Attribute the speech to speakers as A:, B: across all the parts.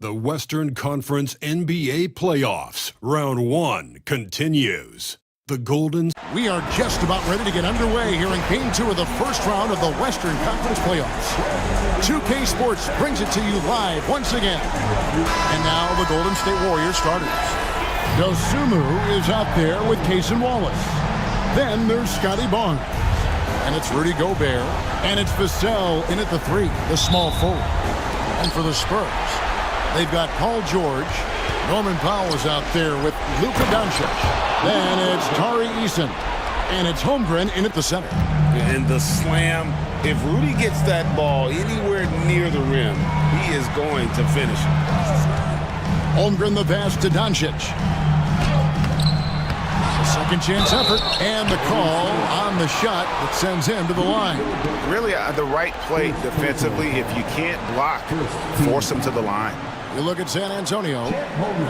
A: The Western Conference NBA Playoffs, Round 1 continues. The Golden...
B: We are just about ready to get underway here in Game 2 of the first round of the Western Conference Playoffs. 2K Sports brings it to you live once again. And now the Golden State Warriors starters. Dosunmu is out there with Cason Wallace. Then there's Scotty Barnes. And it's Rudy Gobert. And it's Vassell in at the 3, the small forward. And for the Spurs, they've got Paul George. Norman Powell is out there with Luka Doncic. Then it's Tari Eason. And it's Holmgren in at the center.
C: And the slam, if Rudy gets that ball anywhere near the rim, he is going to finish it.
B: Holmgren the pass to Doncic. A second chance effort. And the call on the shot that sends him to the line.
C: Really the right play defensively. If you can't block, force him to the line.
B: You look at San Antonio.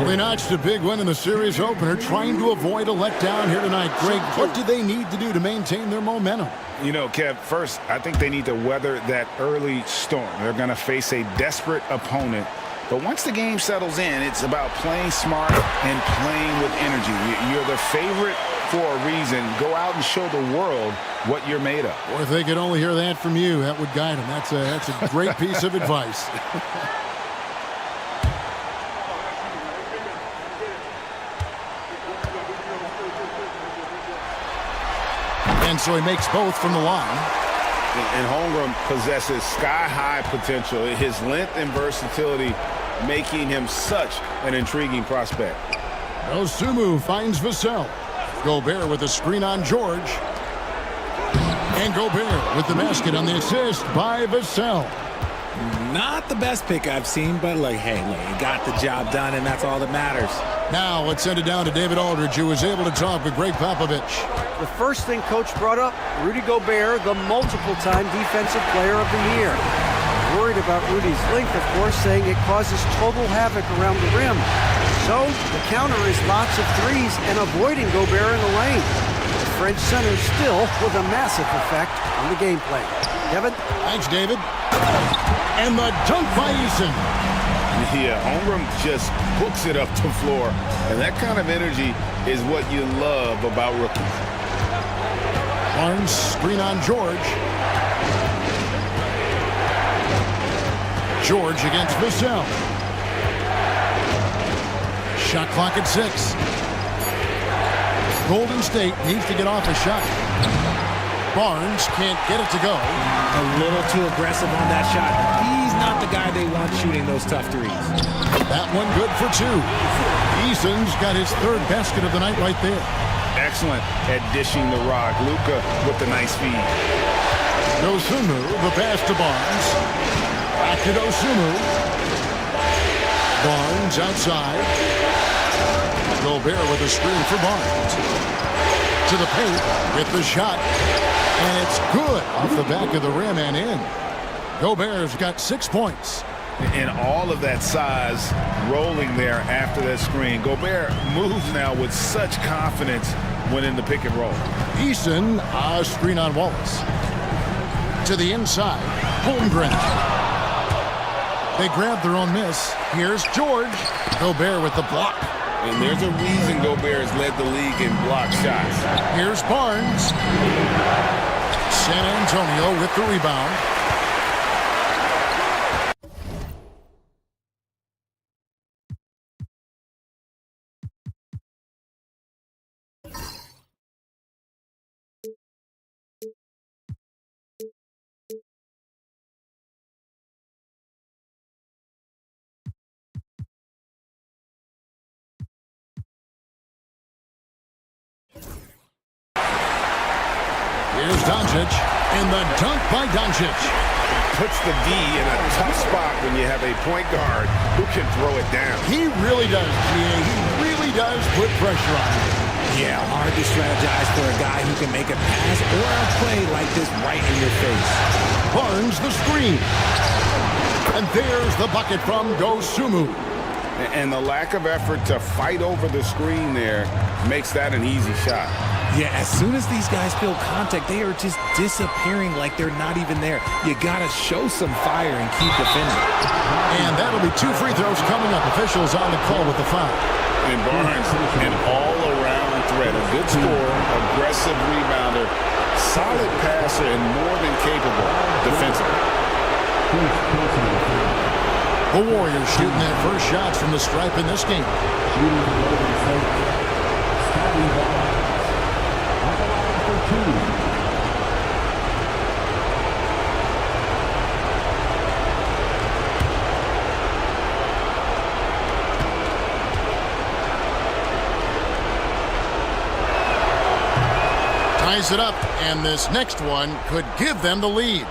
B: They notched a big win in the series opener, trying to avoid a letdown here tonight. Greg, what do they need to do to maintain their momentum?
C: You know, Kev, first, I think they need to weather that early storm. They're going to face a desperate opponent. But once the game settles in, it's about playing smart and playing with energy. You're the favorite for a reason. Go out and show the world what you're made of.
B: Or if they could only hear that from you, that would guide them. That's a great piece of advice. And so he makes both from the line.
C: And Holmgren possesses sky-high potential. His length and versatility making him such an intriguing prospect.
B: Dosunmu finds Vassell. Gobert with a screen on George. And Gobert with the basket on the assist by Vassell.
D: Not the best pick I've seen, but hey, he got the job done, and that's all that matters.
B: Now let's send it down to David Aldridge, who was able to talk with Greg Popovich.
E: The first thing Coach brought up, Rudy Gobert, the multiple-time Defensive Player of the Year. Worried about Rudy's length, of course, saying it causes total havoc around the rim. So the counter is lots of threes and avoiding Gobert in the lane. The French center still with a massive effect on the game plan. Kevin?
B: Thanks, David. And the dunk by Eason.
C: Yeah, Holmgren just hooks it up the floor. And that kind of energy is what you love about rookies.
B: Barnes, screen on George. George against Vassell. Shot clock at 6. Golden State needs to get off a shot. Barnes can't get it to go.
D: A little too aggressive on that shot. He's not the guy they want shooting those tough threes.
B: That one good for 2. Eason's got his 3rd basket of the night right there.
C: Excellent at dishing the rock. Luka with the nice feed.
B: Dosunmu, the pass to Barnes. Back to Dosunmu. Barnes outside. Gobert with a screen for Barnes. To the paint with the shot. And it's good off the back of the rim and in. Gobert's got 6 points.
C: And all of that size rolling there after that screen. Gobert moves now with such confidence when in the pick and roll.
B: Eason, a screen on Wallace. To the inside, Holmgren. They grab their own miss. Here's George. Gobert with the block.
C: And there's a reason Gobert has led the league in block shots.
B: Here's Barnes. San Antonio with the rebound. Here's Doncic, and the dunk by Doncic.
C: Puts the D in a tough spot when you have a point guard who can throw it down.
B: He really does, GA. He really does put pressure on him.
D: Yeah, hard to strategize for a guy who can make a pass or a play like this right in your face.
B: Barnes the screen. And there's the bucket from Dosunmu.
C: And the lack of effort to fight over the screen there makes that an easy shot.
D: Yeah, as soon as these guys feel contact, they are just disappearing like they're not even there. You got to show some fire and keep defending.
B: And that'll be 2 free throws coming up. Officials on the call with the foul.
C: And Barnes, an all-around threat. A good scorer, aggressive rebounder, solid passer, and more than capable defensively.
B: The Warriors shooting their first shots from the stripe in this game. Ties it up, and this next one could give them the lead.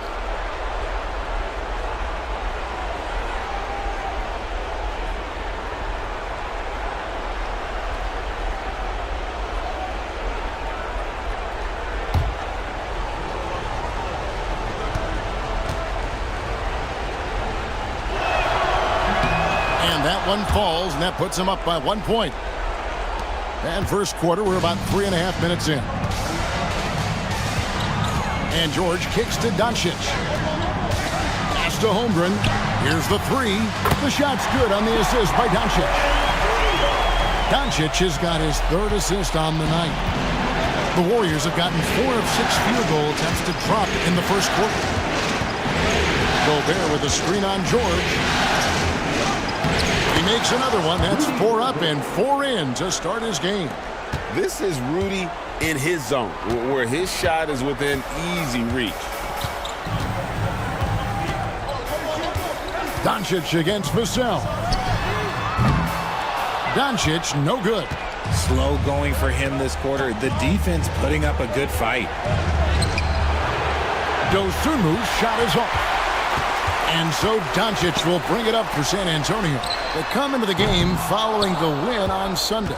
B: One falls, and that puts them up by 1 point. And first quarter, we're about 3.5 minutes in. And George kicks to Doncic. Pass to Holmgren. Here's the 3. The shot's good on the assist by Doncic. Doncic has got his 3rd assist on the night. The Warriors have gotten 4 of 6 field goal attempts to drop in the first quarter. Gobert with a screen on George. He makes another one. That's 4 up and 4 in to start his game.
C: This is Rudy in his zone, where his shot is within easy reach.
B: Doncic against Vassell. Doncic, no good.
D: Slow going for him this quarter. The defense putting up a good fight.
B: Dosunmu's shot is off. And so Doncic will bring it up for San Antonio. They come into the game following the win on Sunday.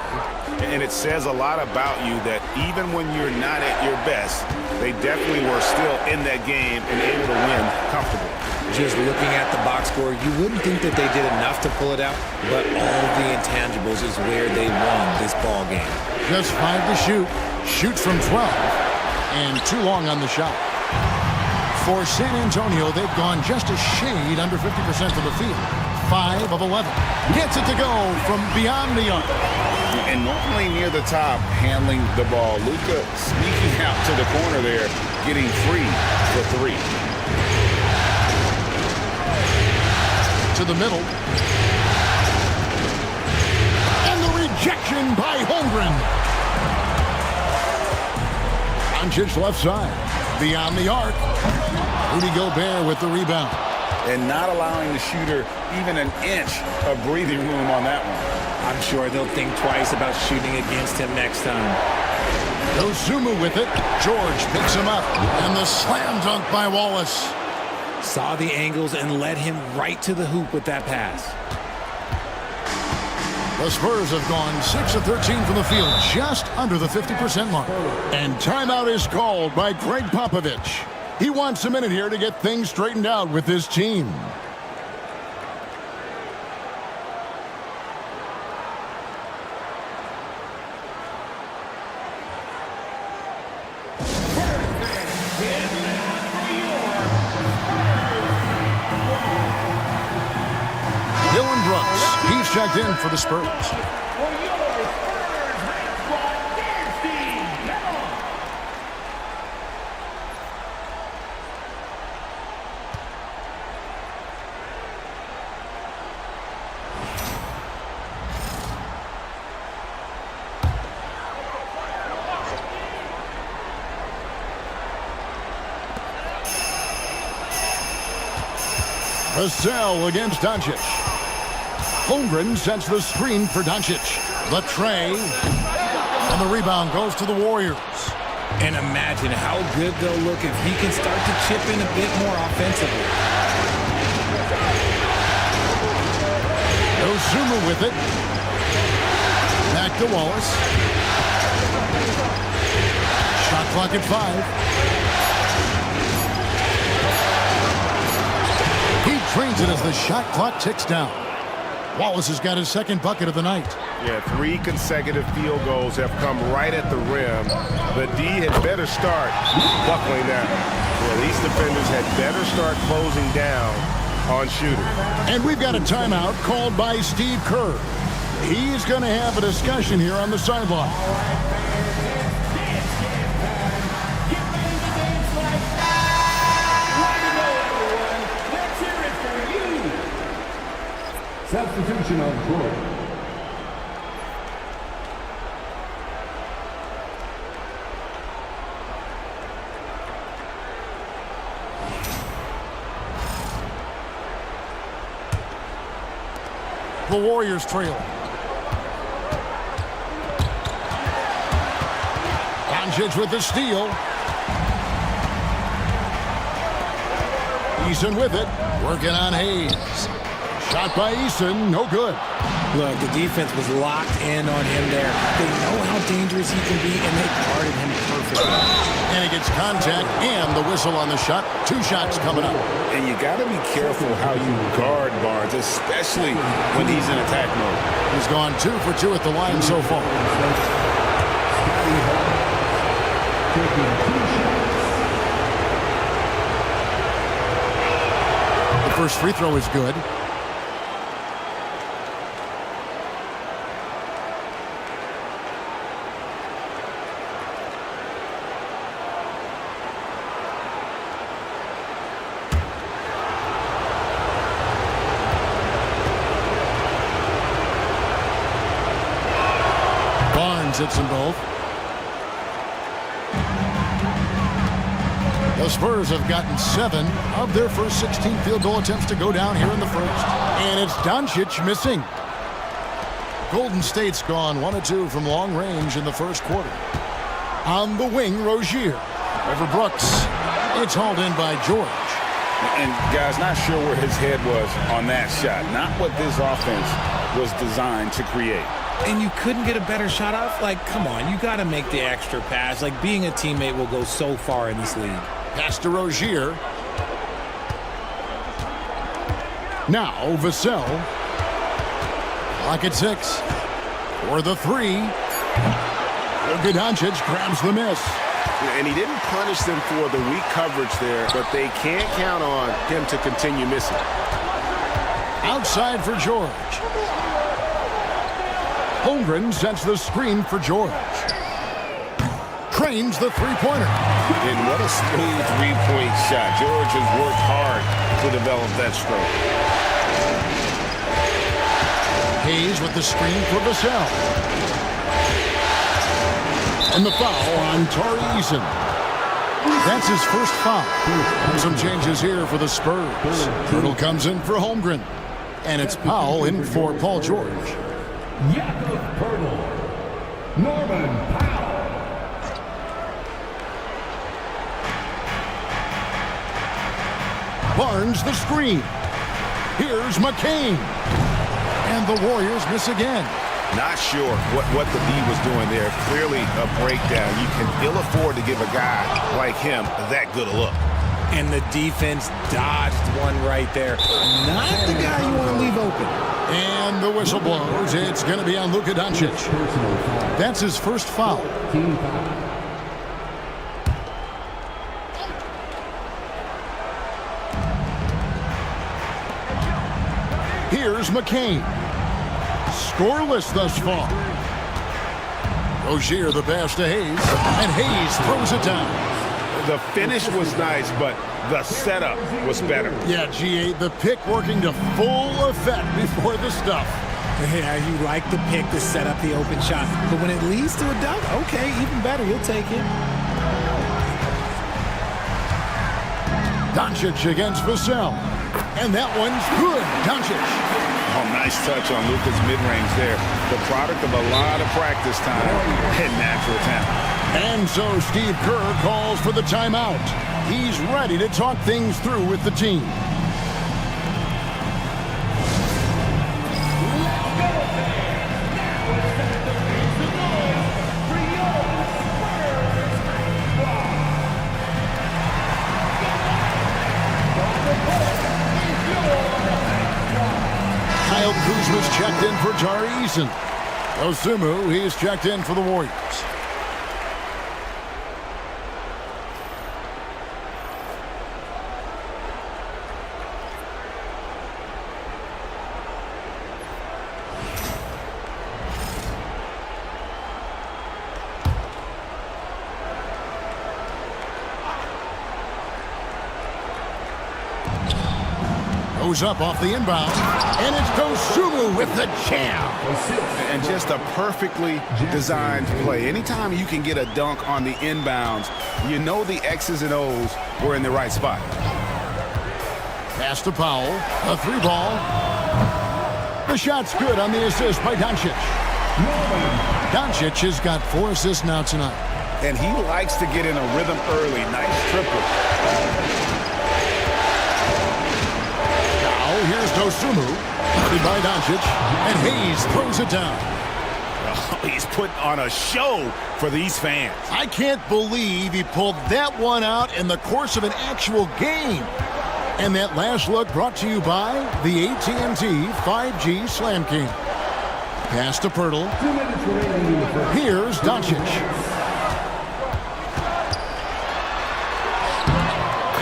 C: And it says a lot about you that even when you're not at your best, they definitely were still in that game and able to win comfortably.
D: Just looking at the box score, you wouldn't think that they did enough to pull it out, but all the intangibles is where they won this ball game.
B: Just 5 to shoot. Shoots from 12. And too long on the shot. For San Antonio, they've gone just a shade under 50% from the field. 5 of 11. Gets it to go from beyond the arc.
C: And normally near the top, handling the ball. Luka sneaking out to the corner there, getting free for 3.
B: To the middle. And the rejection by Holmgren. Doncic left side. Beyond the arc. Rudy Gobert with the rebound.
C: And not allowing the shooter even an inch of breathing room on that one.
D: I'm sure they'll think twice about shooting against him next time.
B: Dosunmu with it. George picks him up. And the slam dunk by Wallace.
D: Saw the angles and led him right to the hoop with that pass.
B: The Spurs have gone 6 of 13 from the field, just under the 50% mark. And timeout is called by Greg Popovich. He wants a minute here to get things straightened out with his team. Dylan Brooks, he's checked in for the Spurs. Vassell against Doncic. Holmgren sets the screen for Doncic. The tray. And the rebound goes to the Warriors.
D: And imagine how good they'll look if he can start to chip in a bit more offensively.
B: Dosunmu with it. Back to Wallace. Shot clock at 5. He trains it as the shot clock ticks down. Wallace has got his second bucket of the night.
F: Yeah, 3 consecutive field goals have come right at the rim. The D had better start buckling down. Yeah, these defenders had better start closing down on shooting.
B: And we've got a timeout called by Steve Kerr. He's going to have a discussion here on the sideline.
G: Substitution on court.
B: The Warriors trail. Doncic with the steal. Eason with it. Working on Hayes. Shot by Eason. No good.
D: Look, the defense was locked in on him there. They know how dangerous he can be, and they guarded him perfectly.
B: And he gets contact and the whistle on the shot. 2 shots coming up.
C: And you got to be careful how you guard Barnes, especially when he's in attack mode.
B: He's gone 2 for 2 at the line so far. The first free throw is good. Hits them both. The Spurs have gotten 7 of their first 16 field goal attempts to go down here in the first. And it's Doncic missing. Golden State's gone 1 of 2 from long range in the first quarter. On the wing, Rozier. Over Brooks. It's hauled in by George.
C: And guys, not sure where his head was on that shot. Not what this offense was designed to create.
D: And you couldn't get a better shot off? Like, come on, you got to make the extra pass. Like, being a teammate will go so far in this league.
B: Pass to Rozier. Now, Vassell. Clock at 6. For the 3. Luka Doncic grabs the miss.
F: And he didn't punish them for the weak coverage there, but they can't count on him to continue missing.
B: Outside for George. Holmgren sets the screen for George. Cranes the three-pointer.
F: And what a smooth three-point shot. George has worked hard to develop that stroke.
B: Hayes with the screen for Vassell. And the foul on Tari Eason. That's his first foul. And some changes here for the Spurs. Turtle comes in for Holmgren. And it's Powell in for Paul George.
G: Jakob Poeltl, Norman Powell.
B: Barnes the screen. Here's McCain. And the Warriors miss again.
F: Not sure what the D was doing there. Clearly a breakdown. You can ill afford to give a guy like him that good a look.
D: And the defense dodged one right there. Not the guy you want to leave open.
B: And the whistle blows. It's going to be on Luka Doncic. That's his first foul. Here's McCain. Scoreless thus far. Rozier the pass to Hayes. And Hayes throws it down.
F: The finish was nice, but the setup was better.
B: Yeah, G8, the pick working to full effect before the stuff.
D: Yeah, you like the pick to set up the open shot. But when it leads to a dunk, okay, even better. You'll take it.
B: Doncic against Vassell. And that one's good. Doncic.
C: Oh, nice touch on Luka's mid-range there. The product of a lot of practice time and natural talent.
B: And so Steve Kerr calls for the timeout. He's ready to talk things through with the team. Kyle Kuzma's Johnson. Osumu, he's checked in for the Warriors. Goes up off the inbound, and it's Osumu with the jam.
C: And just a perfectly designed play. Anytime you can get a dunk on the inbounds, you know the X's and O's were in the right spot.
B: Pass to Powell, a 3-ball. The shot's good on the assist by Doncic. Doncic has got 4 assists now tonight.
C: And he likes to get in a rhythm early. Nice triple.
B: Here's Osumu, by Doncic, and Hayes throws it down.
C: Oh, he's putting on a show for these fans.
B: I can't believe he pulled that one out in the course of an actual game. And that last look brought to you by the AT&T 5G Slam King. Pass to Pirtle. Here's Doncic.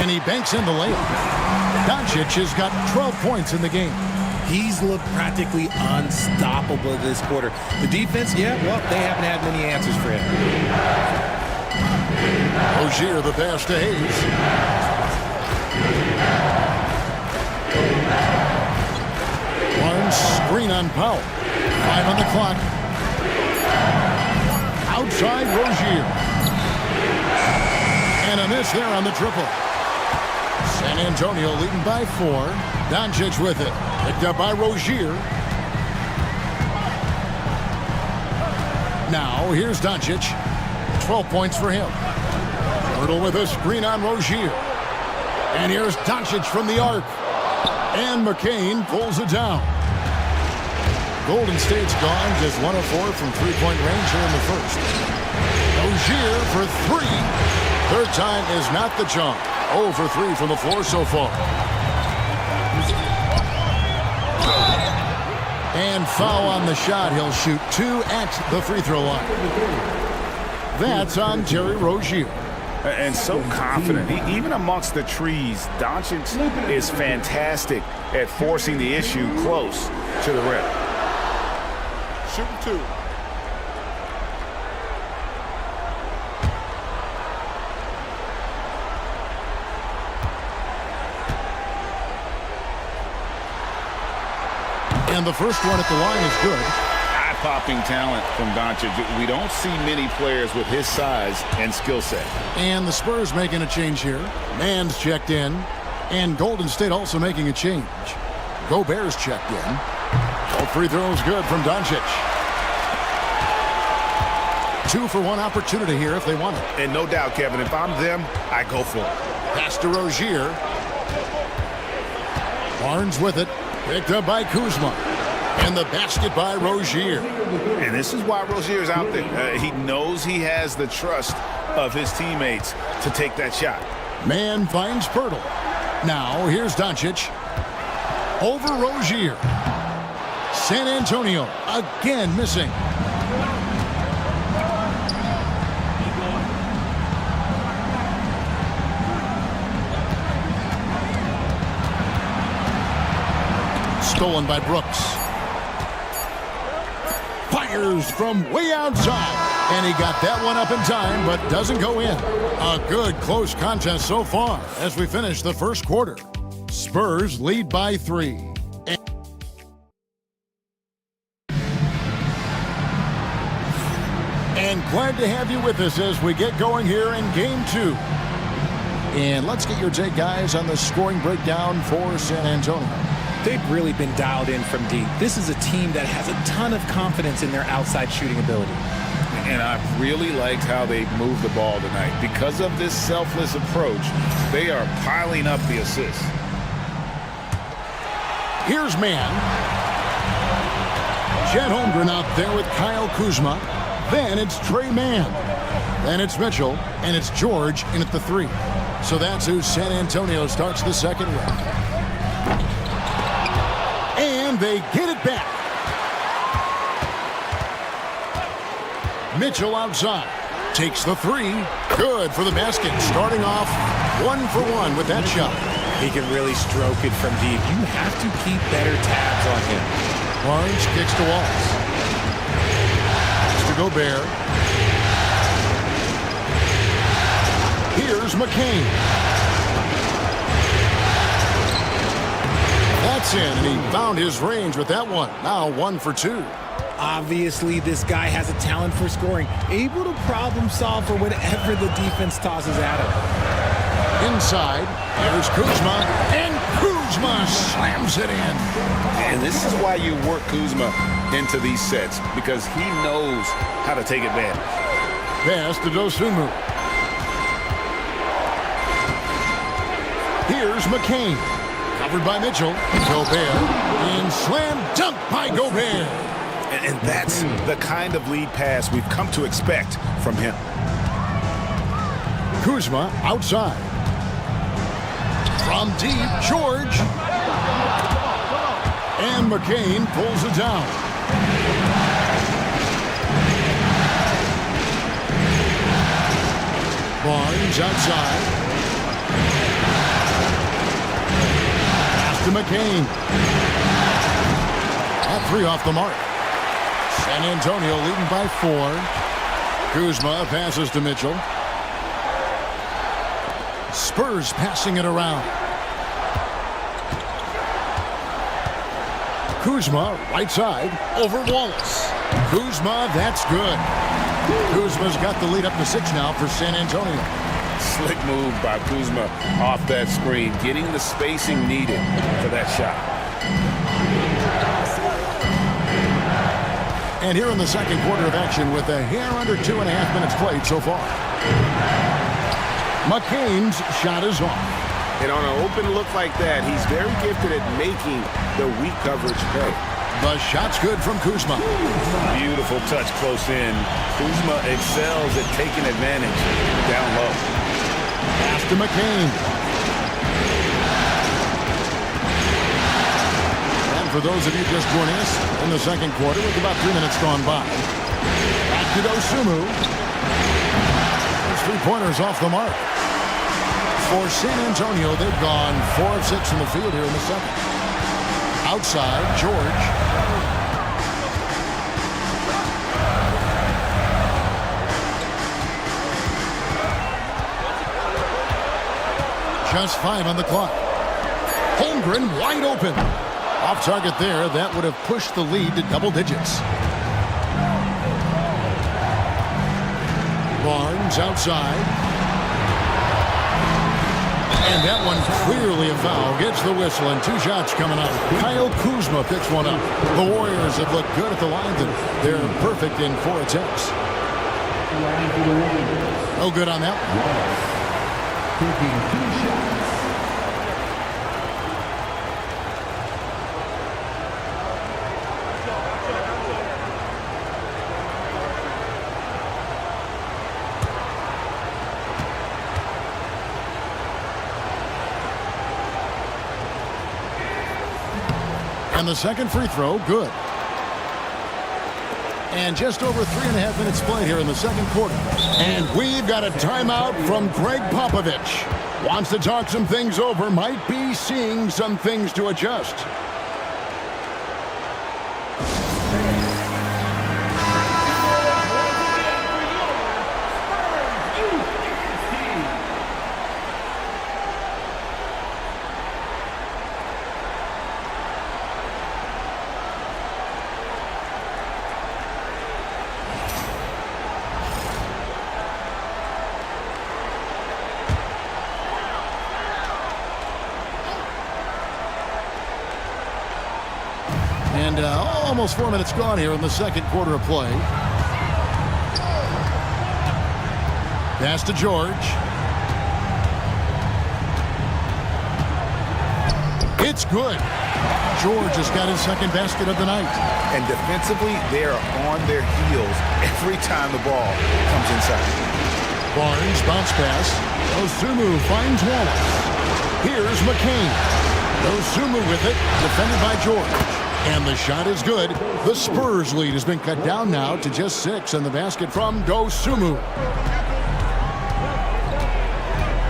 B: And he banks in the layup. Doncic has got 12 points in the game.
D: He's looked practically unstoppable this quarter. The defense, yeah, well, they haven't had many answers for him.
B: Rozier, the pass to Hayes. One screen on Powell. 5 on the clock. Outside Rozier. And a miss there on the triple. San Antonio leading by 4. Doncic with it. Picked up by Rozier. Now here's Doncic. 12 points for him. Pirtle with a screen on Rozier. And here's Doncic from the arc. And McCain pulls it down. Golden State's gone just 1 of 4 from three-point range here in the first. Rozier for 3. Third time is not the charm. 0 for 3 from the floor so far. And foul on the shot. He'll shoot 2 at the free throw line. That's on Terry Rozier.
C: And so confident. Even amongst the trees, Doncic is fantastic at forcing the issue close to the rim.
B: Shooting 2. And the first one at the line is good.
C: Eye-popping talent from Doncic. We don't see many players with his size and skill set.
B: And the Spurs making a change here. Mann's checked in. And Golden State also making a change. Gobert's checked in. All free throws good from Doncic. 2 for 1 opportunity here if they want it.
C: And no doubt, Kevin, if I'm them, I go for it.
B: Pass to Rozier. Barnes with it. Picked up by Kuzma. And the basket by Rozier.
C: And this is why Rozier's out there. He knows he has the trust of his teammates to take that shot.
B: Mann finds Pirtle. Now here's Doncic. Over Rozier. San Antonio again missing. Stolen by Brooks. Fires from way outside. And he got that one up in time, but doesn't go in. A good close contest so far as we finish the first quarter. Spurs lead by 3. And glad to have you with us as we get going here in Game 2. And let's get your take, guys, on the scoring breakdown for San Antonio.
D: They've really been dialed in from deep. This is a team that has a ton of confidence in their outside shooting ability.
C: And I've really liked how they've moved the ball tonight. Because of this selfless approach, they are piling up the assists.
B: Here's Mann. Chet Holmgren out there with Kyle Kuzma. Then it's Trey Mann. Then it's Mitchell. And it's George in at the 3. So that's who San Antonio starts the second with. And they get it back. Mitchell outside. Takes the three. Good for the basket. Starting off 1 for 1 with that shot.
D: He can really stroke it from deep. You have to keep better tabs on him.
B: Barnes kicks to Wallace. To Gobert. Here's McCain. That's in, and he found his range with that one. Now 1 for 2.
D: Obviously, this guy has a talent for scoring, able to problem solve for whatever the defense tosses at him.
B: Inside, here's Kuzma, and Kuzma slams it in.
C: And this is why you work Kuzma into these sets, because he knows how to take advantage.
B: Pass to Dosunmu. Here's McCain. Covered by Mitchell. Gobert. And slam dunk by Gobert.
C: And that's the kind of lead pass we've come to expect from him.
B: Kuzma outside. From deep, George. And McCain pulls it down. Barnes outside. Pass to McCain. That three off the mark. San Antonio leading by 4. Kuzma passes to Mitchell. Spurs passing it around. Kuzma, right side, over Wallace. Kuzma, that's good. Kuzma's got the lead up to 6 now for San Antonio.
C: Slick move by Kuzma off that screen, getting the spacing needed for that shot.
B: And here in the second quarter of action with a hair under 2.5 minutes played so far. McCain's shot is off.
F: And on an open look like that, he's very gifted at making the weak coverage pay.
B: The shot's good from Kuzma.
C: Beautiful touch close in. Kuzma excels at taking advantage down low.
B: Pass to McCain. And for those of you just joining us in the second quarter with about 3 minutes gone by. Back to Dosunmu. Those 3-pointers off the mark. For San Antonio, they've gone 4 of 6 in the field here in the second. Outside, George. Just 5 on the clock. Holmgren wide open. Off target there. That would have pushed the lead to double digits. Barnes outside. And that one clearly a foul. Gets the whistle and 2 shots coming up. Kyle Kuzma picks one up. The Warriors have looked good at the line. They're perfect in 4 attempts. No good on that one.
G: Taking 2 shots.
B: And the second free throw, good. And just over 3.5 minutes played here in the second quarter. And we've got a timeout from Greg Popovich. Wants to talk some things over, might be seeing some things to adjust. And almost 4 minutes gone here in the second quarter of play. Pass to George. It's good. George has got his second basket of the night.
C: And defensively, they are on their heels every time the ball comes inside.
B: Barnes bounce pass. Dosunmu finds Wallace. Here's McCain. Dosunmu with it, defended by George. And the shot is good. The Spurs lead has been cut down now to just 6, and the basket from Dosunmu.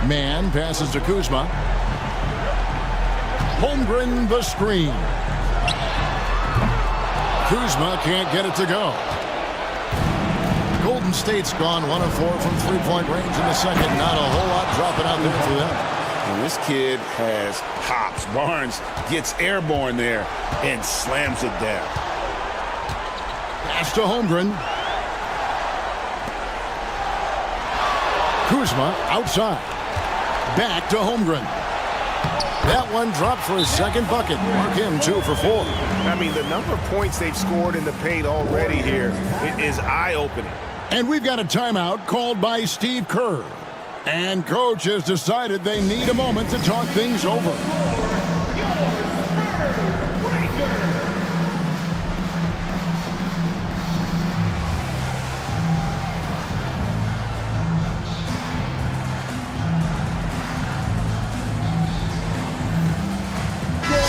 B: Man passes to Kuzma. Holmgren the screen. Kuzma can't get it to go. Golden State's gone 1 of 4 from three-point range in the second. Not a whole lot dropping out there for them.
C: And this kid has hops. Barnes gets airborne there and slams it down.
B: Pass to Holmgren. Kuzma outside. Back to Holmgren. That one dropped for his second bucket. Mark him 2 for 4.
F: I mean, the number of points they've scored in the paint already here is eye-opening.
B: And we've got a timeout called by Steve Kerr. And coach has decided they need a moment to talk things over.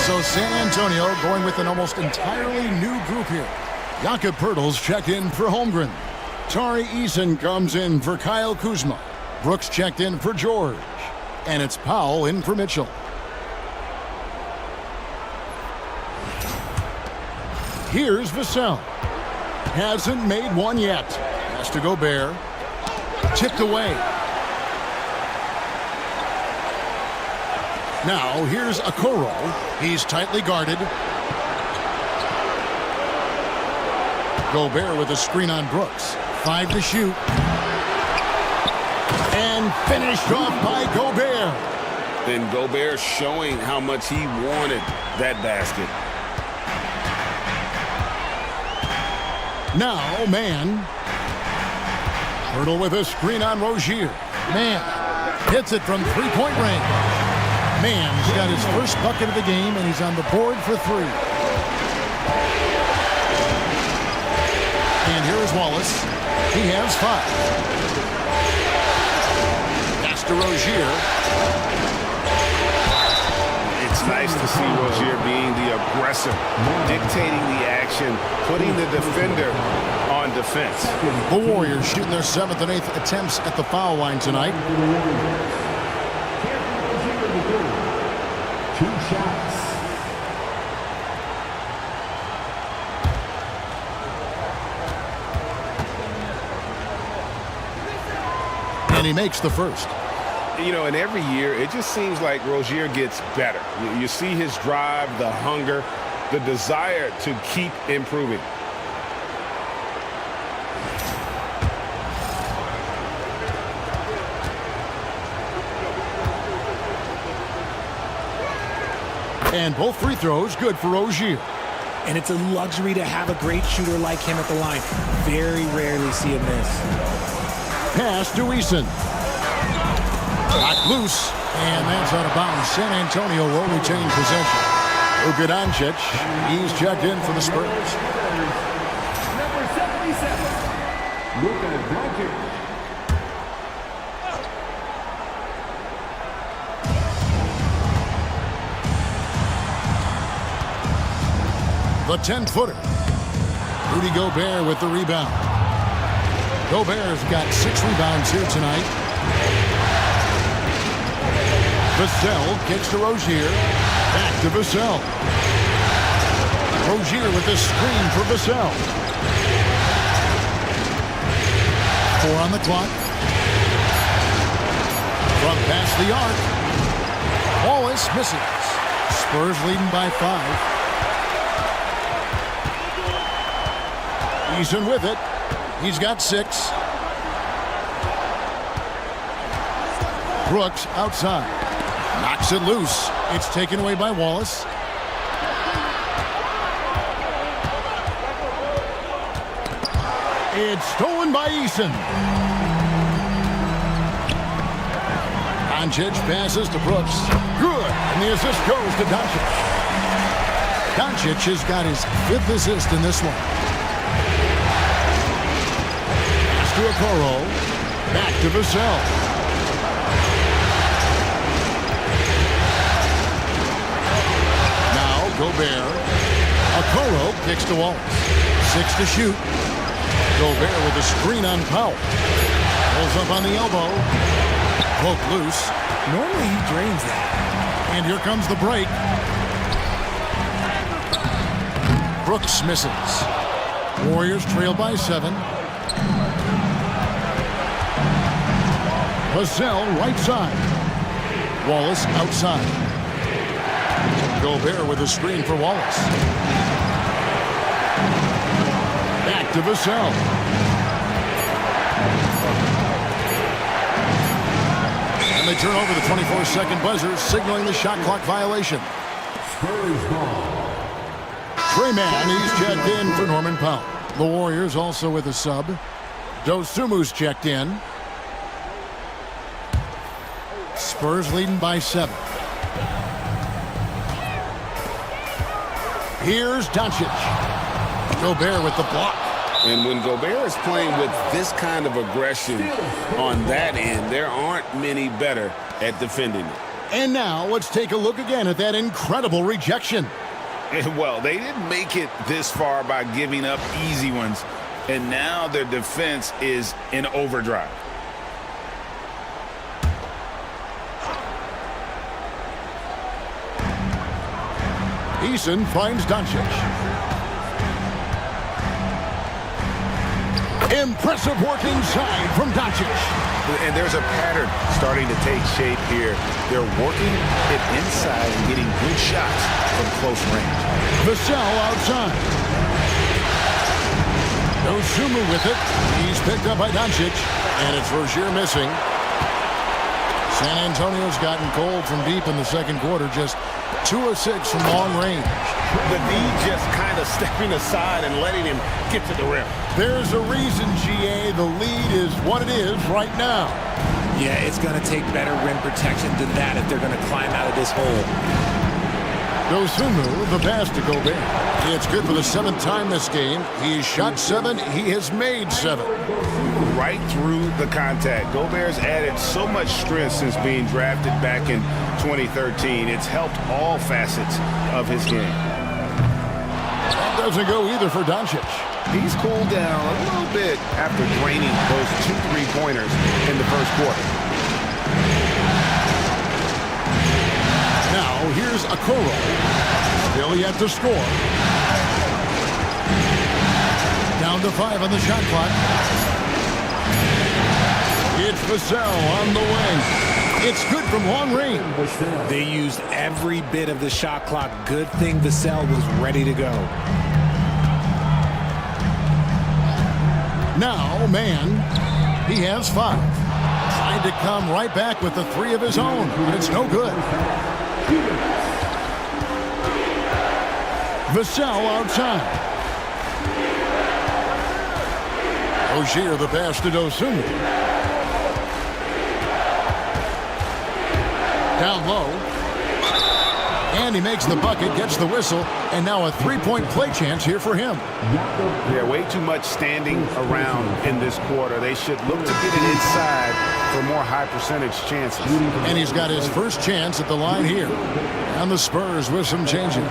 B: So San Antonio going with an almost entirely new group here. Jakob Poeltl's checked in for Holmgren. Tari Eason comes in for Kyle Kuzma. Brooks checked in for George. And it's Powell in for Mitchell. Here's Vassell. Hasn't made one yet. Has to Gobert. Tipped away. Now here's Okoro. He's tightly guarded. Gobert with a screen on Brooks. 5 to shoot. And finished off by Gobert.
C: Then Gobert showing how much he wanted that basket.
B: Now, Man. Poeltl with a screen on Rozier. Man hits it from three-point range. Man's got his first bucket of the game, and he's on the board for 3. And here is Wallace. He has 5. Pass to Rozier.
C: It's nice to see Rozier being the aggressor, dictating the action, putting the defender on defense.
B: The Warriors shooting their 7th and 8th attempts at the foul line tonight.
G: 2 shots.
B: And he makes the first.
C: You know, and every year, it just seems like Rozier gets better. You see his drive, the hunger, the desire to keep improving.
B: And both free throws good for Rozier.
D: And it's a luxury to have a great shooter like him at the line. Very rarely see him miss.
B: Pass to Eason. Knocked loose. And that's out of bounds. San Antonio will retain possession. Luka Doncic. He's checked in for the Spurs.
G: Number 77. Luka Doncic.
B: The 10-footer. Rudy Gobert with the rebound. Gobert's got 6 rebounds here tonight. Vassell kicks to Rozier. Back to Vassell. Rozier with the screen for Vassell. 4 on the clock. From past the arc. Wallace misses. Spurs leading by 5. Eason with it. He's got 6. Brooks outside. Knocks it loose. It's taken away by Wallace. It's stolen by Eason. Doncic passes to Brooks. Good. And the assist goes to Doncic. Doncic has got his 5th assist in this one. To Okoro. Back to Vassell. Now Gobert. Okoro kicks to Wallace. 6 to shoot. Gobert with a screen on Powell. Pulls up on the elbow. Poke loose.
D: Normally he drains that.
B: And here comes the break. Brooks misses. Warriors trail by 7. Vassell right side. Wallace outside. Gobert with a screen for Wallace. Back to Vassell. And they turn over the 24-second buzzer, signaling the shot clock violation.
G: Spurs ball.
B: Trey Mann, he's checked in for Norman Powell. The Warriors also with a sub. Dosumu's checked in. Spurs leading by 7. Here's Doncic. Gobert with the block.
H: And when Gobert is playing with this kind of aggression on that end, there aren't many better at defending it.
B: And now let's take a look again at that incredible rejection.
C: Well, they didn't make it this far by giving up easy ones, and now their defense is in overdrive.
B: Eason finds Doncic. Impressive work inside from Doncic.
C: And there's a pattern starting to take shape here. They're working it inside and getting good shots from close range.
B: Vassell outside. Dosumu with it. He's picked up by Doncic. And it's Rozier missing. San Antonio's gotten cold from deep in the second quarter. Just 2 of 6 from long range.
F: The D just kind of stepping aside and letting him get to the rim.
B: There's a reason, GA, the lead is what it is right now.
D: Yeah, it's going to take better rim protection than that if they're going to climb out of this hole.
B: Dosumu, the pass to Gobert. It's good for the 7th time this game. He's shot 7. He has made 7.
C: Right through the contact. Gobert's added so much strength since being drafted back in 2013. It's helped all facets of his game.
B: That doesn't go either for Doncic.
C: He's cooled down a little bit after draining those 2 3-pointers in the first quarter.
B: Now here's Okoro. Still yet to score. Down to 5 on the shot clock. It's Vassell on the wing. It's good from long range.
D: They used every bit of the shot clock. Good thing Vassell was ready to go.
B: Now, Mann, he has 5. Tried to come right back with the 3 of his own, but it's no good. Vassell outside. Rozier the pass to Dosumu. Down low. And he makes the bucket, gets the whistle, and now a 3-point play chance here for him.
C: Yeah, way too much standing around in this quarter. They should look to get it inside for more high percentage chances.
B: And he's got his first chance at the line here. And the Spurs with some changes.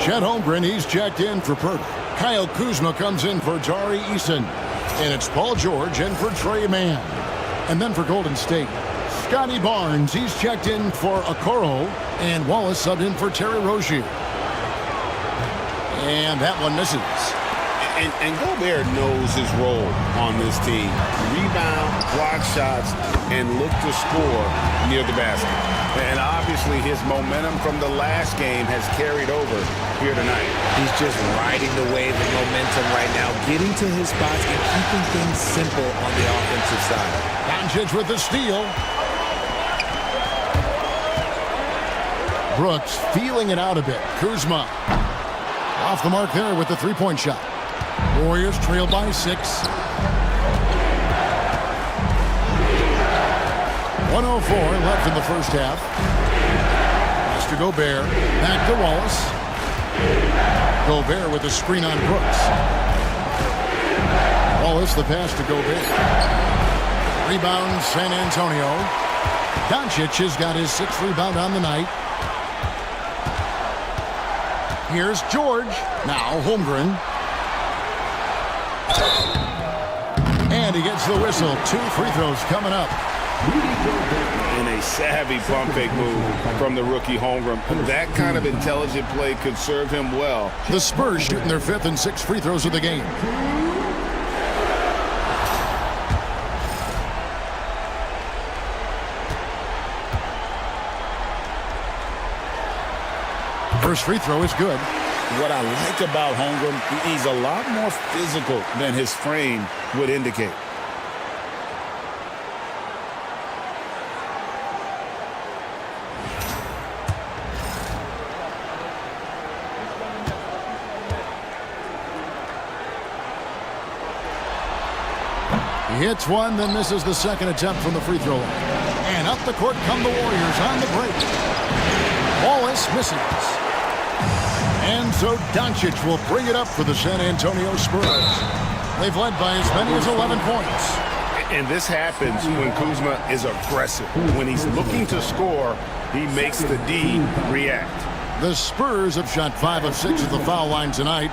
B: Chet Holmgren, he's checked in for Pert. Kyle Kuzma comes in for Tari Eason. And it's Paul George in for Trey Mann. And then for Golden State, Scotty Barnes, he's checked in for Okoro. And Wallace subbed in for Terry Rozier. And that one misses.
H: And Gobert knows his role on this team. Rebound, block shots, and look to score near the basket.
C: And obviously his momentum from the last game has carried over here tonight.
D: He's just riding the wave of momentum right now, getting to his spots and keeping things simple on the offensive side.
B: Doncic with the steal. Brooks feeling it out a bit. Kuzma off the mark there with the 3-point shot. Warriors trail by 6. 1:04 left in the first half. Pass to Gobert. Back to Wallace. Gobert with the screen on Brooks. Wallace the pass to Gobert. Rebound San Antonio. Doncic has got his 6th rebound on the night. Here's George. Now Holmgren. And he gets the whistle. 2 free throws coming up.
C: And a savvy pump fake move from the rookie Holmgren. That kind of intelligent play could serve him well.
B: The Spurs shooting their 5th and 6th free throws of the game. First free throw is good.
C: What I like about Holmgren, he's a lot more physical than his frame would indicate.
B: He hits one, then misses the second attempt from the free throw line. And up the court come the Warriors on the break. Wallace misses. And so Doncic will bring it up for the San Antonio Spurs. They've led by as many as 11 points.
C: And this happens when Kuzma is aggressive. When he's looking to score, he makes the D react.
B: The Spurs have shot 5 of 6 at the foul line tonight.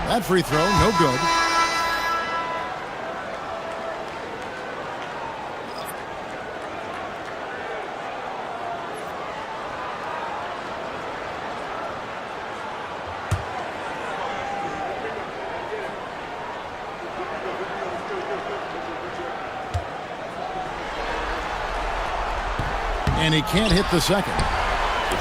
B: That free throw, no good. And he can't hit the second.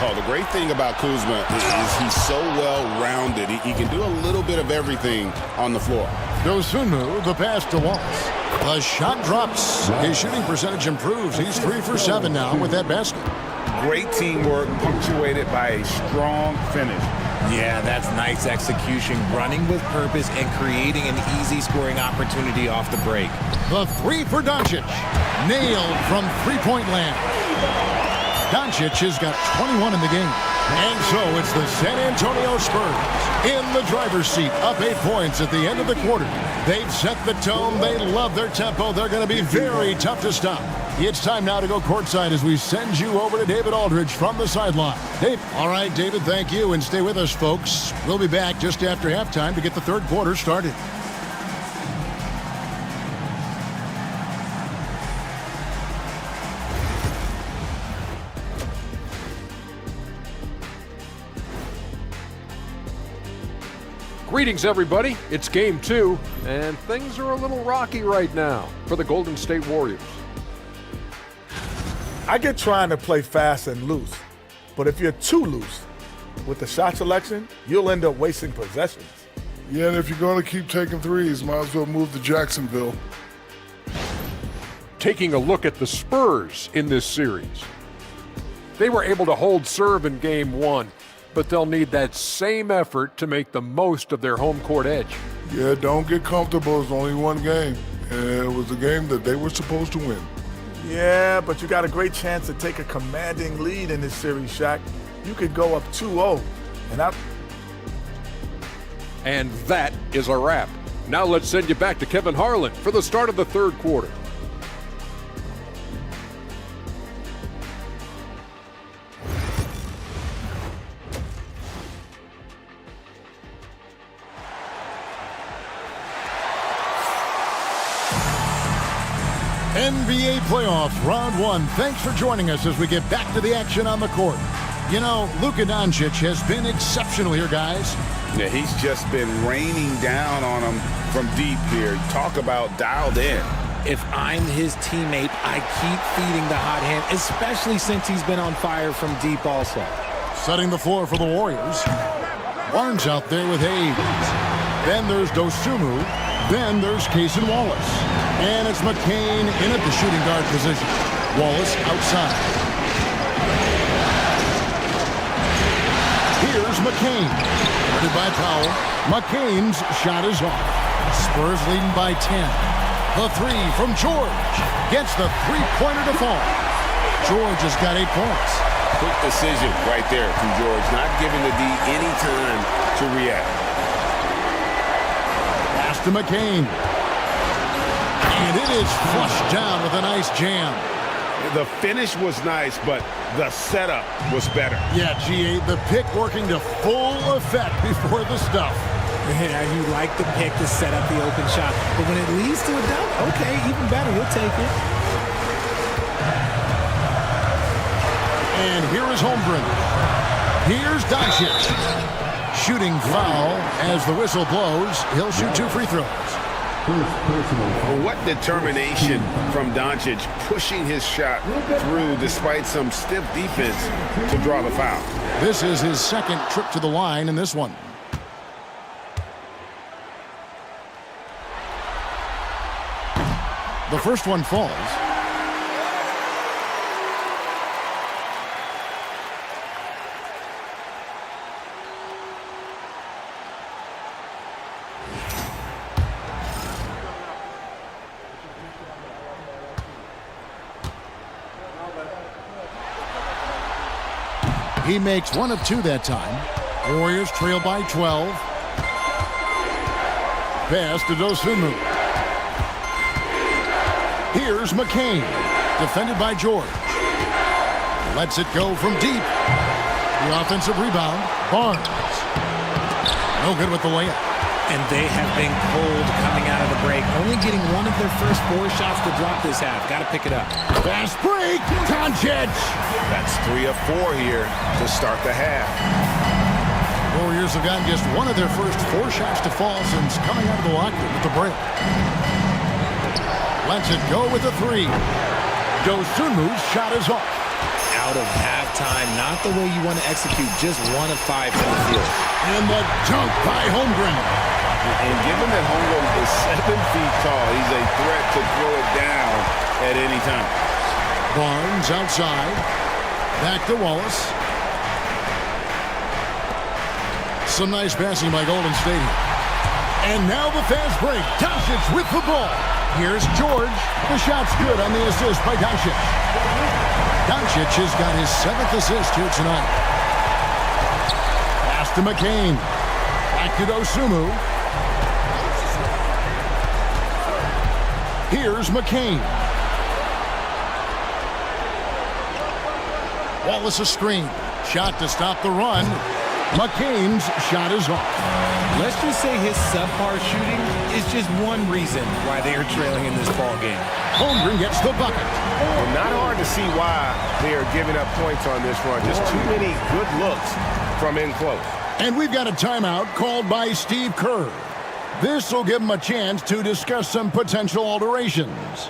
H: Oh, the great thing about Kuzma is he's so well-rounded. He can do a little bit of everything on the floor.
B: Dosunmu, the pass to Wallace. The shot drops. His shooting percentage improves. He's 3 for 7 now with that basket.
C: Great teamwork punctuated by a strong finish.
D: Yeah, that's nice execution, running with purpose and creating an easy scoring opportunity off the break.
B: The 3 for Doncic. Nailed from three-point land. Doncic has got 21 in the game. And so it's the San Antonio Spurs in the driver's seat, up 8 points at the end of the quarter. They've set the tone. They love their tempo. They're going to be very tough to stop. It's time now to go courtside as we send you over to David Aldridge from the sideline. Dave. All right, David, thank you. And stay with us, folks. We'll be back just after halftime to get the third quarter started.
I: Greetings, everybody. It's Game 2, and things are a little rocky right now for the Golden State Warriors.
J: I get trying to play fast and loose, but if you're too loose with the shot selection, you'll end up wasting possessions.
K: Yeah, and if you're going to keep taking threes, might as well move to Jacksonville.
I: Taking a look at the Spurs in this series. They were able to hold serve in Game 1, but they'll need that same effort to make the most of their home court edge.
K: Yeah, don't get comfortable. It's only one game, and it was a game that they were supposed to win.
J: Yeah, but you got a great chance to take a commanding lead in this series, Shaq. You could go up 2-0,
I: And that is a wrap. Now let's send you back to Kevin Harlan for the start of the third quarter.
B: NBA Playoffs, Round 1. Thanks for joining us as we get back to the action on the court. You know, Luka Doncic has been exceptional here, guys.
C: Yeah, he's just been raining down on him from deep here. Talk about dialed in.
D: If I'm his teammate, I keep feeding the hot hand, especially since he's been on fire from deep also.
B: Setting the floor for the Warriors. Barnes out there with Hayes. Then there's Dosunmu. Then there's Cason Wallace. And it's McCain in at the shooting guard position. Wallace outside. Here's McCain. Guarded by Powell. McCain's shot is off. Spurs leading by 10. The 3 from George. Gets the three-pointer to fall. George has got 8 points.
C: Quick decision right there from George. Not giving the D any time to react.
B: Pass to McCain. And it is flushed down with a nice jam.
C: The finish was nice, but the setup was better.
B: Yeah, GA, the pick working to full effect before the stuff.
D: Yeah, you like the pick to set up the open shot, but when it leads to a dunk, okay, even better, you'll take it.
B: And here is Holmgren. Here's Doncic. Shooting foul as the whistle blows. He'll shoot 2 free throws.
H: What determination from Doncic, pushing his shot through despite some stiff defense to draw the foul.
B: This is his second trip to the line in this one. The first one falls. He makes 1 of 2 that time. Warriors trail by 12. Pass to Dosunmu. Here's McCain, defended by George. Lets it go from deep. The offensive rebound, Barnes. No good with the layup.
D: And they have been cold coming out of the break. Only getting 1 of their first 4 shots to drop this half. Got to pick it up.
B: Fast break, Doncic.
C: That's 3 of 4 here to start the half.
B: Warriors have gotten just 1 of their first 4 shots to fall since coming out of the locker room with the break. Lets it go with a 3. Dosunmu's shot is off.
D: Out of halftime, not the way you want to execute, just 1 of 5 from the field.
B: And the dunk by Holmgren.
H: And given that Holmgren is 7 feet tall, he's a threat to throw it down at any time.
B: Barnes outside. Back to Wallace. Some nice passing by Golden State here. And now the fast break. Doncic with the ball. Here's George. The shot's good on the assist by Doncic. Doncic has got his 7th assist here tonight. Pass to McCain. Back to Dosunmu. Here's McCain. Wallace a screen. Shot to stop the run. McCain's shot is off.
D: Let's just say his subpar shooting is just one reason why they are trailing in this ball game.
B: Holmgren gets the bucket.
F: Well, not hard to see why they are giving up points on this run. Just too many good looks from in close.
B: And we've got a timeout called by Steve Kerr. This will give him a chance to discuss some potential alterations.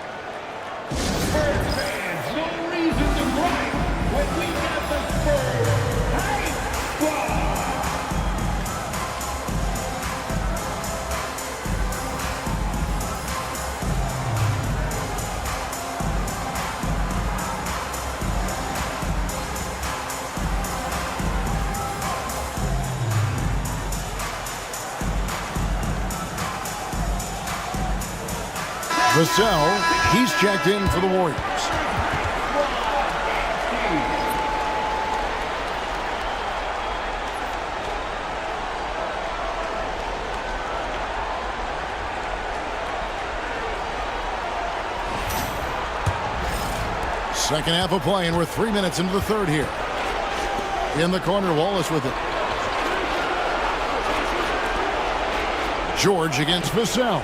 B: Vassell, he's checked in for the Warriors. Second half of play, and we're 3 minutes into the third here. In the corner, Wallace with it. George against Vassell.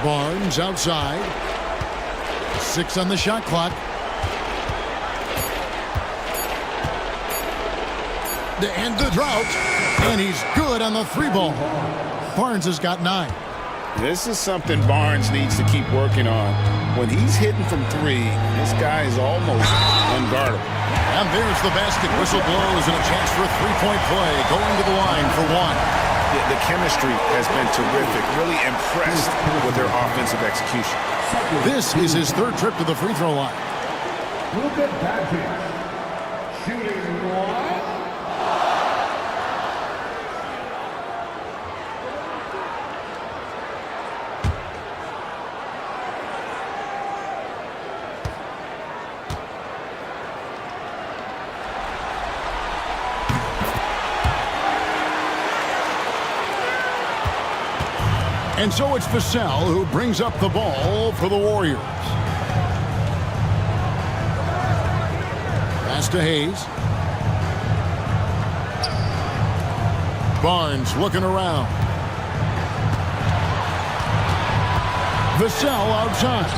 B: Barnes outside. 6 on the shot clock. To end the drought. And he's good on the 3-ball. Barnes has got 9.
H: This is something Barnes needs to keep working on. When he's hitting from 3, this guy is almost unguardable.
B: And there's the basket. Whistle blows and a chance for a 3-point play. Going to the line for 1.
C: The chemistry has been terrific. Really impressed with their offensive execution.
B: This is his 3rd trip to the free throw line.
G: Luka Doncic, shooting 1.
B: And so it's Vassell who brings up the ball for the Warriors. Pass to Hayes. Barnes looking around. Vassell outside.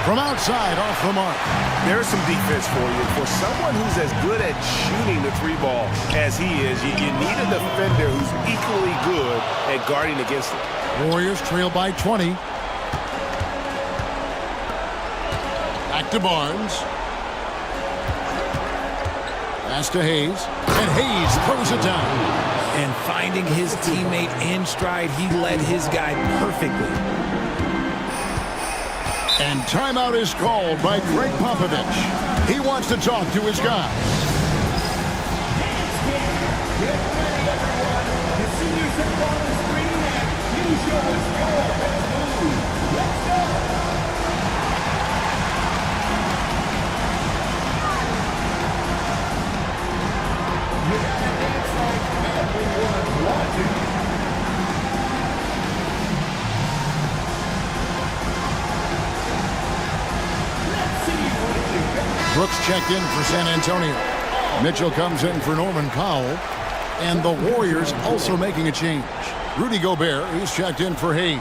B: From outside, off the mark.
F: There's some defense for you. For someone who's as good at shooting the three ball as he is, you need a defender who's equally good at guarding against it.
B: Warriors trail by 20. Back to Barnes. Pass to Hayes. And Hayes throws it down.
D: And finding his teammate in stride, he led his guy perfectly.
B: And timeout is called by Greg Popovich. He wants to talk to his guys.
G: Get ready, everyone. The seniors up on the screen and you show us your best move. Let's go. You gotta dance like everyone watching.
B: Brooks checked in for San Antonio. Mitchell comes in for Norman Powell. And the Warriors also making a change. Rudy Gobert is checked in for Hayes.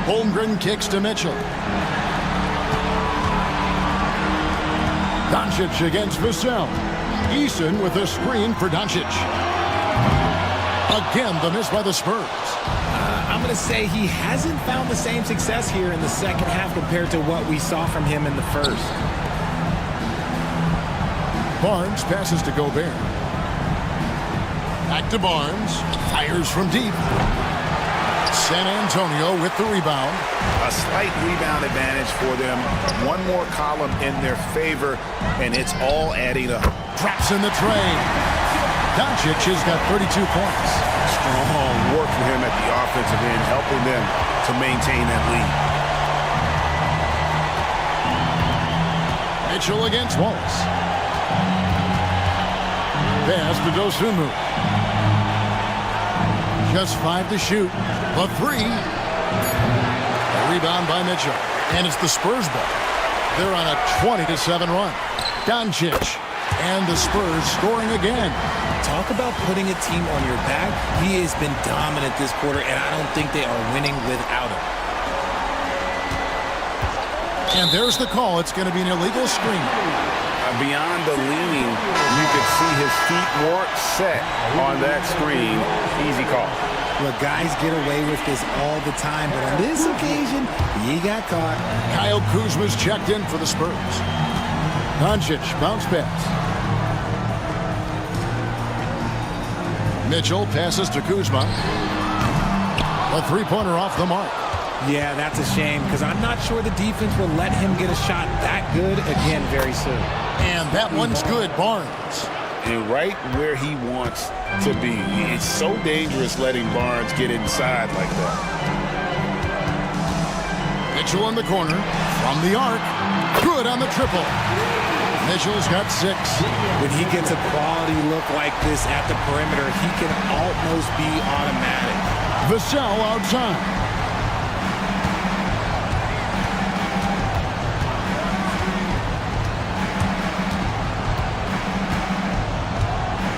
B: Holmgren kicks to Mitchell. Doncic against Vassell. Eason with a screen for Doncic. Again, the miss by the Spurs.
D: I'm going to say he hasn't found the same success here in the second half compared to what we saw from him in the first.
B: Barnes passes to Gobert. Back to Barnes. Fires from deep. San Antonio with the rebound.
C: A slight rebound advantage for them. One more column in their favor, and it's all adding up.
B: Drops in the tray. Doncic has got 32 points.
C: Strong work for him at the offensive end, helping them to maintain that
B: lead. Mitchell against Wallace. Pass to Dosunmu. Just 5 to shoot. A 3. A rebound by Mitchell. And it's the Spurs ball. They're on a 20-7 run. Doncic. And the Spurs scoring again.
D: Talk about putting a team on your back. He has been dominant this quarter, and I don't think they are winning without him.
B: And there's the call. It's going to be an illegal screen.
C: Beyond the leaning, you could see his feet weren't set on that screen. Easy call.
D: Look, guys get away with this all the time, but on this occasion, he got caught.
B: Kyle Kuzma's checked in for the Spurs. Doncic, bounce pass. Mitchell passes to Kuzma. A three-pointer off the mark.
D: Yeah, that's a shame, because I'm not sure the defense will let him get a shot that good again very soon.
B: And that one's good, Barnes.
C: And right where he wants to be. It's so dangerous letting Barnes get inside like that.
B: Mitchell in the corner. From the arc. Good on the triple. Mitchell's got 6.
D: When he gets a quality look like this at the perimeter, he can almost be automatic.
B: Vassell outside.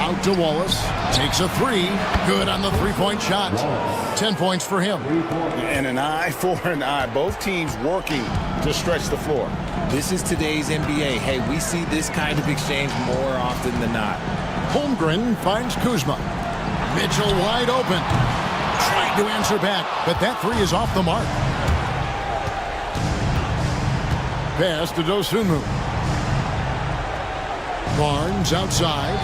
B: Out to Wallace. Takes a 3. Good on the three-point shot. 10 points for him.
C: And an eye for an eye. Both teams working to stretch the floor.
D: This is today's NBA. Hey, we see this kind of exchange more often than not.
B: Holmgren finds Kuzma. Mitchell wide open. Trying to answer back, but that 3 is off the mark. Pass to Dosunmu. Barnes outside.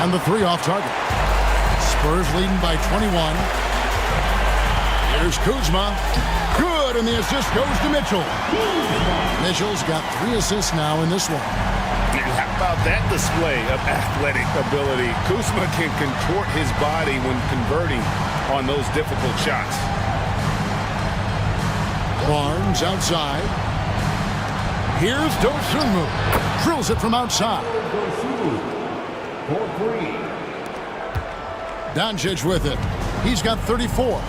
B: And the 3 off target. Spurs leading by 21. Here's Kuzma. Good, and the assist goes to Mitchell. Mitchell's got 3 assists now in this one.
C: about that display of athletic ability? Kuzma can contort his body when converting on those difficult shots.
B: Barnes outside. Here's Dosunmu. Drills it from outside. Doncic with it. He's got 34.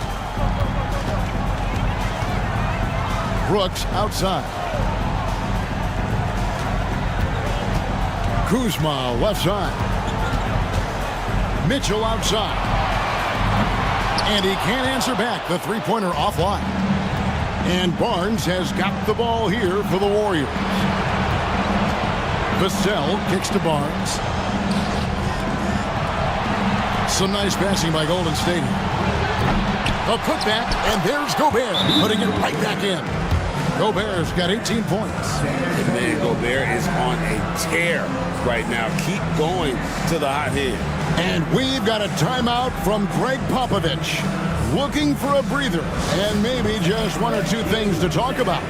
B: Brooks outside. Kuzma left side. Mitchell outside. And he can't answer back. The three-pointer offline. And Barnes has got the ball here for the Warriors. Vassell kicks to Barnes. Some nice passing by Golden State. A putback, and there's Gobert, putting it right back in. Gobert's got 18 points.
H: And man, Gobert is on a tear right now. Keep going to the hot hand.
B: And we've got a timeout from Greg Popovich. Looking for a breather and maybe just one or two things to talk about.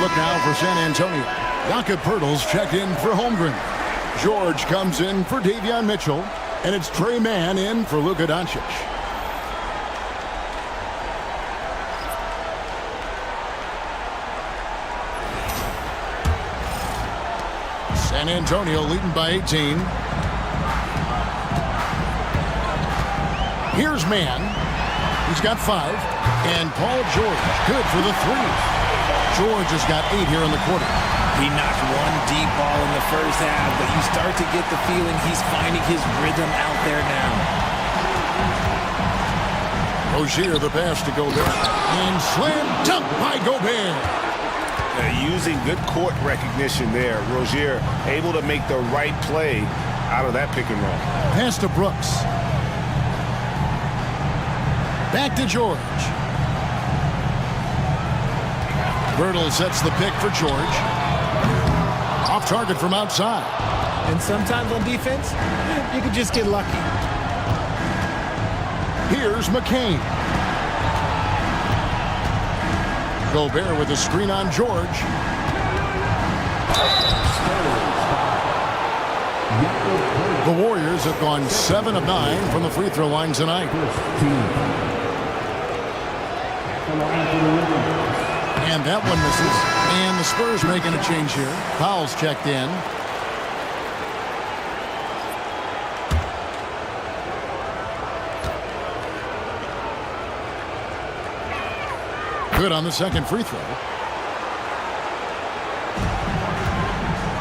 B: Look now for San Antonio. Jakob Poeltl's checked in for Holmgren. George comes in for Davion Mitchell. And it's Trey Mann in for Luka Doncic. San Antonio leading by 18. Here's Mann. He's got 5. And Paul George, good for the 3. George has got 8 here in the quarter.
D: He knocked one deep ball in the first half, but you start to get the feeling he's finding his rhythm out there now.
B: Rozier the pass to Gobert. And slam dunk by Gobert.
C: Using good court recognition there. Rozier able to make the right play out of that pick and roll.
B: Pass to Brooks. Back to George. Bertle sets the pick for George. Off target from outside.
D: And sometimes on defense, you can just get lucky.
B: Here's McCain. Gobert with a screen on George. The Warriors have gone 7 of 9 from the free throw line tonight. And that one misses. And the Spurs making a change here. Powell's checked in. Good on the second free throw.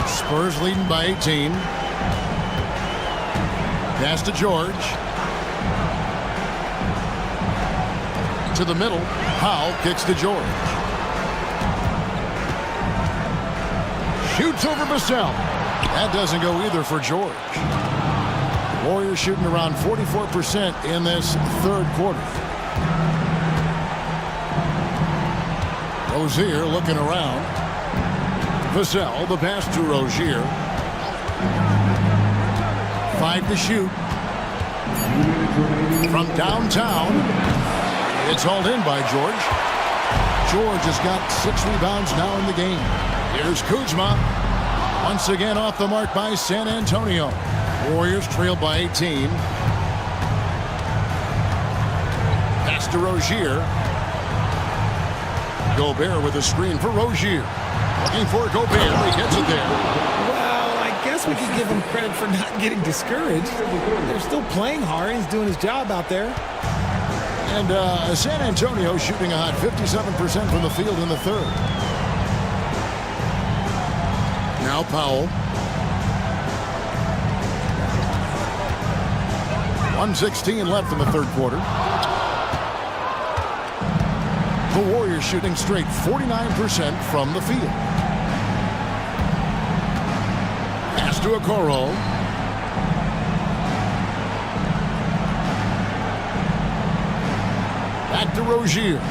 B: Spurs leading by 18. Pass to George. To the middle. Powell kicks to George. Shoots over Vassell. That doesn't go either for George. Warriors shooting around 44% in this third quarter. Rozier looking around. Vassell, the pass to Rozier. 5 to shoot. From downtown. It's hauled in by George. George has got 6 rebounds now in the game. Here's Kuzma. Once again off the mark by San Antonio. Warriors trail by 18. Pass to Rozier. Gobert with a screen for Rozier. Looking for Gobert. He gets it there.
D: Well, I guess we could give him credit for not getting discouraged. They're still playing hard. He's doing his job out there.
B: And San Antonio shooting a hot 57% from the field in the third. Now Powell. 1:16 left in the third quarter. The Warriors shooting straight 49% from the field. Pass to Okoro. Back to Rozier.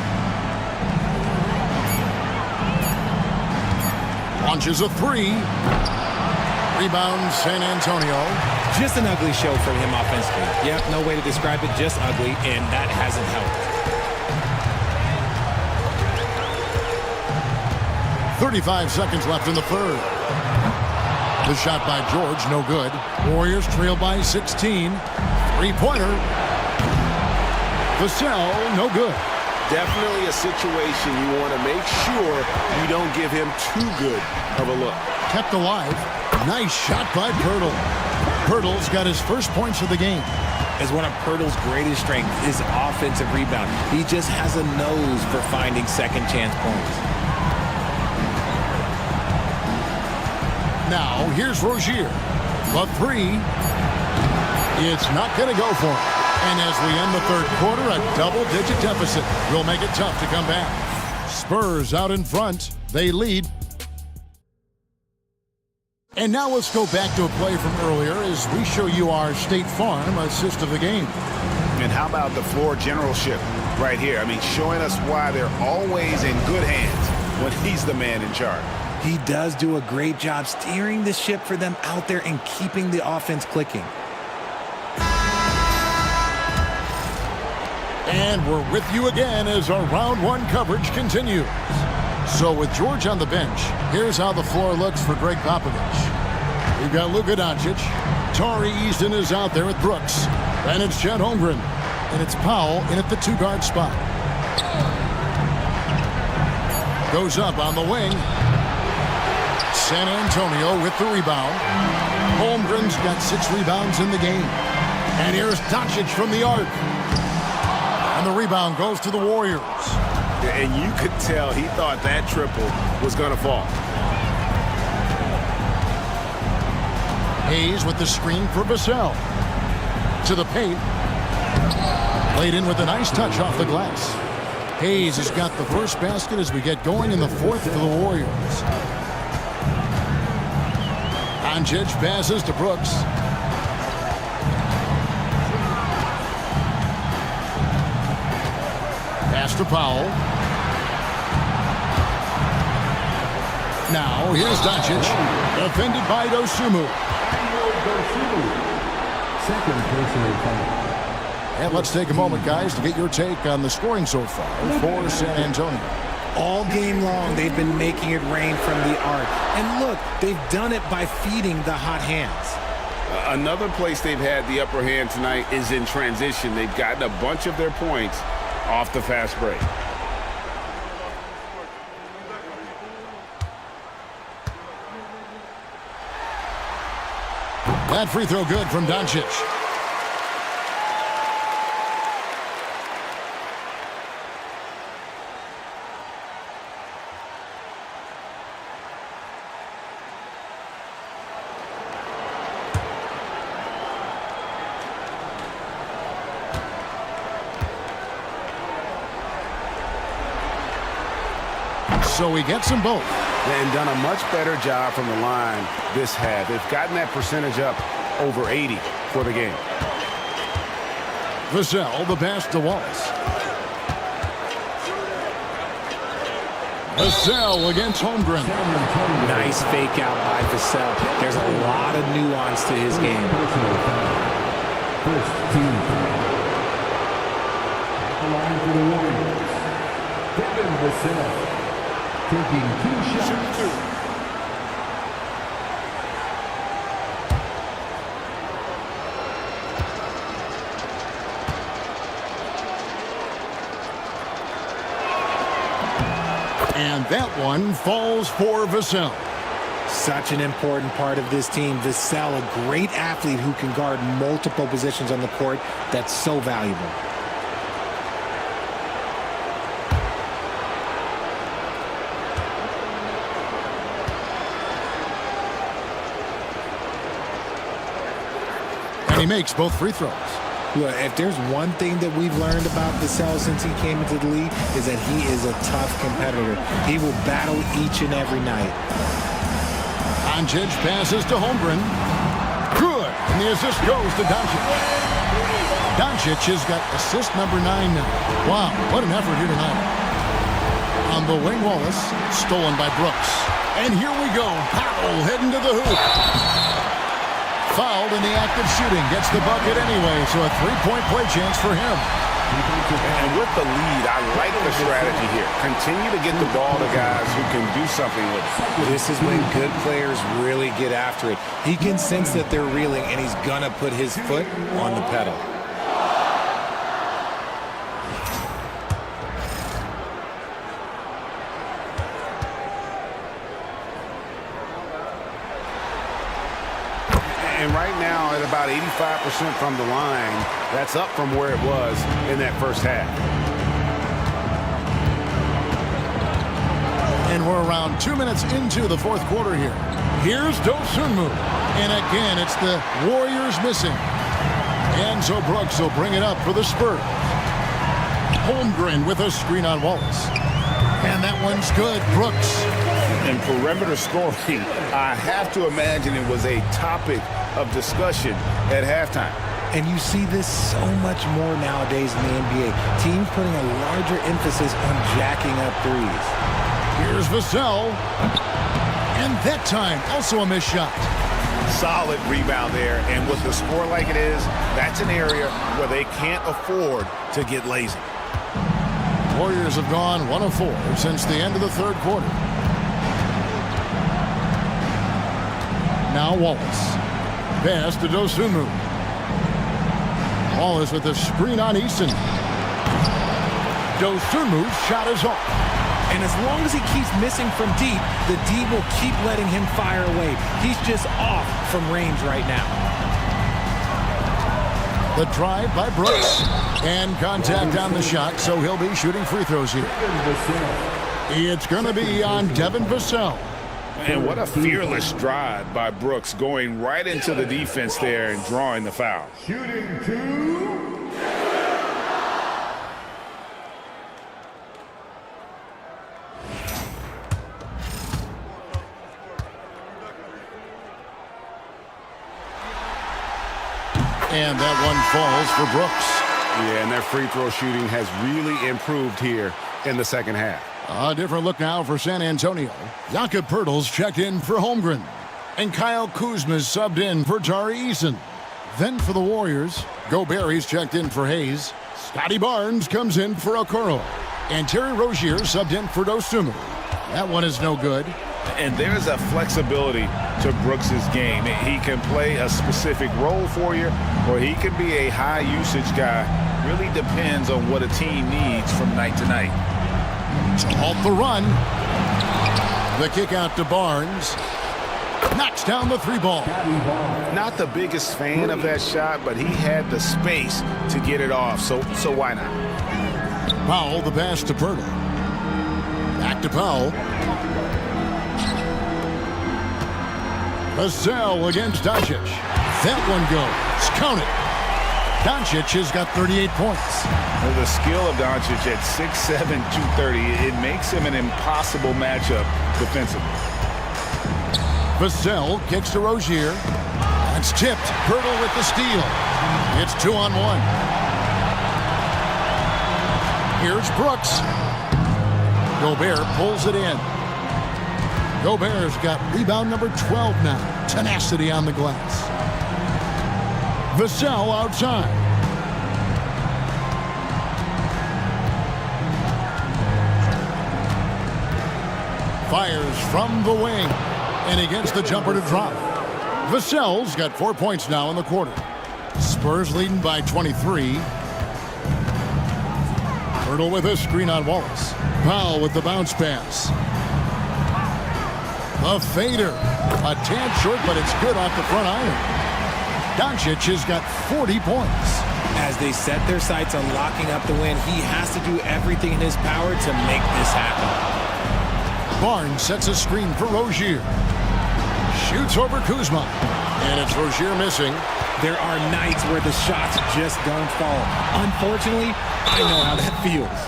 B: Launches a three. Rebound, San Antonio.
D: Just an ugly show for him offensively. Yep, no way to describe it, just ugly, and that hasn't helped.
B: 35 seconds left in the third. The shot by George, no good. Warriors trail by 16. Three-pointer. Vassell, no good.
H: Definitely a situation you want to make sure you don't give him too good of a look.
B: Kept alive. Nice shot by Pirtle. Pirtle's got his first points of the game.
D: As one of Pirtle's greatest strengths is offensive rebound. He just has a nose for finding second chance points.
B: Now, here's Rozier. The three. It's not going to go for him. And as we end the third quarter, a double-digit deficit will make it tough to come back. Spurs out in front. They lead. And now let's go back to a play from earlier as we show you our State Farm assist of the game.
C: And how about the floor generalship right here? I mean, showing us why they're always in good hands when he's the man in charge.
D: He does do a great job steering the ship for them out there and keeping the offense clicking.
B: And we're with you again as our round one coverage continues. So with George on the bench, here's how the floor looks for Greg Popovich. We've got Luka Doncic. Tari Easton is out there with Brooks. Then it's Chet Holmgren. And it's Powell in at the two-guard spot. Goes up on the wing. San Antonio with the rebound. Holmgren's got 6 rebounds in the game. And here's Doncic from the arc. And the rebound goes to the Warriors.
H: And you could tell he thought that triple was going to fall.
B: Hayes with the screen for Vassell. To the paint. Laid in with a nice touch off the glass. Hayes has got the first basket as we get going in the fourth for the Warriors. Doncic passes to Brooks. Pass to Powell. Now here's Doncic. Defended by Dosunmu.
G: Second personal foul.
B: And let's take a moment, guys, to get your take on the scoring so far for San Antonio.
D: All game long, they've been making it rain from the arc. And look, they've done it by feeding the hot hands.
H: Another place they've had the upper hand tonight is in transition. They've gotten a bunch of their points off the fast break.
B: That free throw good from Doncic. So he gets them both.
C: And done a much better job from the line this half. They've gotten that percentage up over 80 for the game.
B: Vassell, the pass to Wallace. Vassell against Holmgren.
D: Nice fake out by Vassell. There's a lot of nuance to his game.
G: First team foul. At the line for the Warriors, Devin Vassell. Taking 2 shots.
B: And that one falls for Vassell.
D: Such an important part of this team. Vassell, a great athlete who can guard multiple positions on the court. That's so valuable.
B: He makes both free throws.
D: Look, if there's one thing that we've learned about Vassell since he came into the league is that he is a tough competitor. He will battle each and every night.
B: Doncic passes to Holmgren. Good. And the assist goes to Doncic. Doncic has got assist number 9 now. Wow, what an effort here tonight. On the wing, Wallace, stolen by Brooks. And here we go. Powell heading to the hoop. Fouled in the act of shooting. Gets the bucket anyway, so a three-point play chance for him.
C: And with the lead, I like the strategy here. Continue to get the ball to guys who can do something with it.
D: This is when good players really get after it. He can sense that they're reeling, and he's going to put his foot on the pedal.
C: And right now, at about 85% from the line, that's up from where it was in that first half.
B: And we're around 2 minutes into the fourth quarter here. Here's Dosunmu. And again, it's the Warriors missing. And so Brooks will bring it up for the Spurs. Holmgren with a screen on Wallace. And that one's good. Brooks.
C: And perimeter scoring, I have to imagine it was a topic of discussion at halftime.
D: And you see this so much more nowadays in the NBA. Teams putting a larger emphasis on jacking up threes.
B: Here's Vassell. And that time, also a missed shot.
C: Solid rebound there. And with the score like it is, that's an area where they can't afford to get lazy.
B: Warriors have gone 1 of 4 since the end of the third quarter. Now Wallace. Pass to Dosunmu. Wallace with a screen on Eason. Dosunmu's shot is off.
D: And as long as he keeps missing from deep, the D will keep letting him fire away. He's just off from range right now.
B: The drive by Brooks. And contact on the shot, so he'll be shooting free throws here. It's going to be on Devin Vassell.
C: And what a fearless drive by Brooks, going right into the defense there and drawing the foul.
G: Shooting 2.
B: And that one falls for Brooks.
C: Yeah, and their free throw shooting has really improved here in the second half.
B: A different look now for San Antonio. Jakob Poeltl's checked in for Holmgren. And Kyle Kuzma's subbed in for Tari Eason. Then for the Warriors, Gobert's checked in for Hayes. Scotty Barnes comes in for Okoro. And Terry Rozier subbed in for Dosunmu. That one is no good.
C: And there's a flexibility to Brooks's game. He can play a specific role for you, or he can be a high-usage guy. Really depends on what a team needs from night to night.
B: To halt the run. The kick out to Barnes. Knocks down the 3 ball.
C: Not the biggest fan of that shot, but he had the space to get it off, so why not?
B: Powell, the pass to Poeltl. Back to Powell. Vassell against Doncic. That one goes. Count it. Doncic has got 38 points.
C: Well, the skill of Doncic at 6'7", 230, it makes him an impossible matchup defensively.
B: Vassell kicks to Rozier. That's tipped. Poeltl with the steal. It's 2-on-1. Here's Brooks. Gobert pulls it in. Gobert's got rebound number 12 now. Tenacity on the glass. Vassell outside. Fires from the wing. And he gets the jumper to drop. Vassell's got 4 points now in the quarter. Spurs leading by 23. Poeltl with a screen on Wallace. Powell with the bounce pass. A fader. A tad short, but it's good off the front iron. Doncic has got 40 points.
D: As they set their sights on locking up the win, he has to do everything in his power to make this happen.
B: Barnes sets a screen for Rozier. Shoots over Kuzma. And it's Rozier missing.
D: There are nights where the shots just don't fall. Unfortunately, I know how that feels.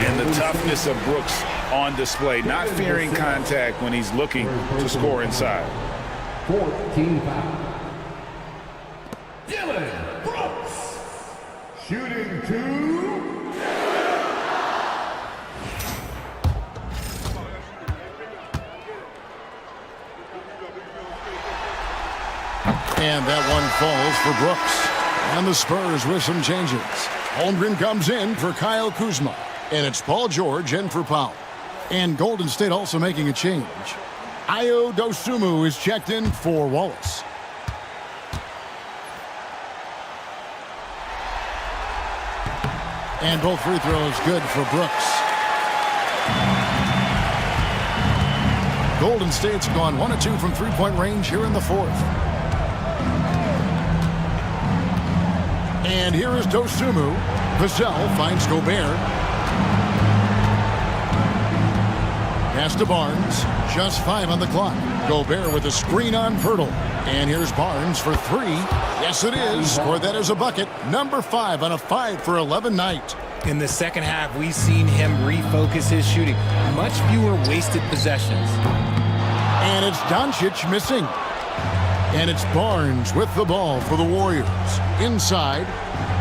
C: And the toughness of Brooks on display, not fearing contact when he's looking to score inside.
G: 14 foul.
B: And that one falls for Brooks. And the Spurs with some changes. Holmgren comes in for Kyle Kuzma. And it's Paul George in for Powell. And Golden State also making a change. Ayo Dosunmu is checked in for Wallace. And both free throws good for Brooks. Golden State's gone 1 of 2 from three-point range here in the fourth. And here is Dosunmu. Vassell finds Gobert. Pass to Barnes. Just 5 on the clock. Gobert with a screen on Pirtle. And here's Barnes for 3. Yes, it is. Or that is a bucket. Number 5 on a 5 for 11 night.
D: In the second half, we've seen him refocus his shooting. Much fewer wasted possessions.
B: And it's Doncic missing. And it's Barnes with the ball for the Warriors. Inside.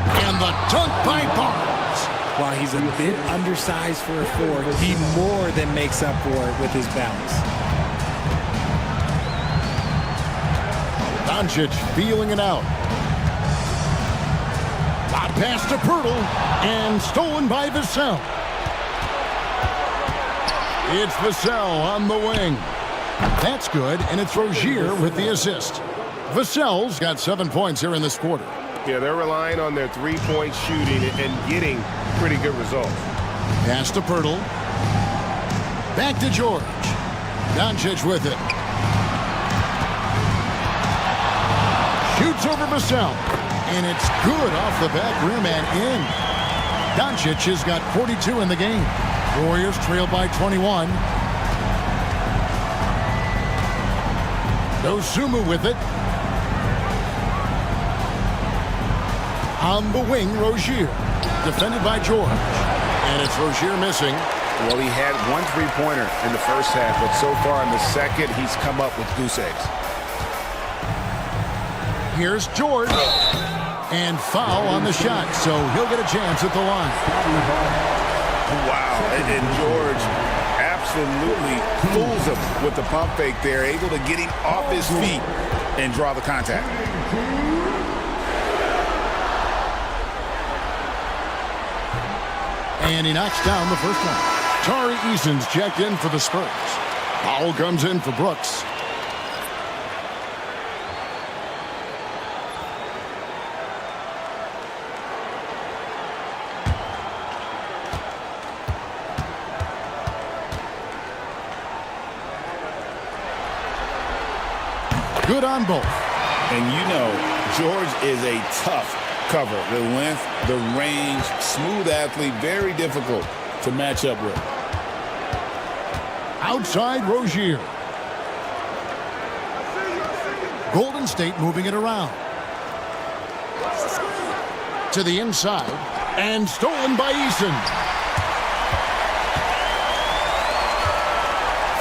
B: And the dunk by Barnes.
D: While he's a bit undersized for a 4, he more than makes up for it with his balance.
B: Doncic feeling it out. Hot pass to Pirtle. And stolen by Vassell. It's Vassell on the wing. That's good, and it's Rozier with the assist. Vassell's got 7 points here in this quarter.
F: Yeah, they're relying on their three-point shooting and getting pretty good results.
B: Pass to Pirtle. Back to George. Doncic with it. Shoots over Vassell. And it's good off the back rim and in. Doncic has got 42 in the game. Warriors trail by 21. Dosunmu with it. On the wing, Rozier. Defended by George. And it's Rozier missing.
C: Well, he had 1 3-pointer in the first half, but so far in the second, he's come up with goose eggs.
B: Here's George. And foul on the shot, so he'll get a chance at the line.
C: Wow, and George absolutely fools him with the pump fake there, able to get him off his feet and draw the contact.
B: And he knocks down the first one. Tari Eason's checked in for the Spurs. Powell comes in for Brooks. Good on both.
C: And you know, George is a tough cover. The length, the range, smooth athlete, very difficult to match up with.
B: Outside Rozier. Golden State moving it around. To the inside. And stolen by Eason.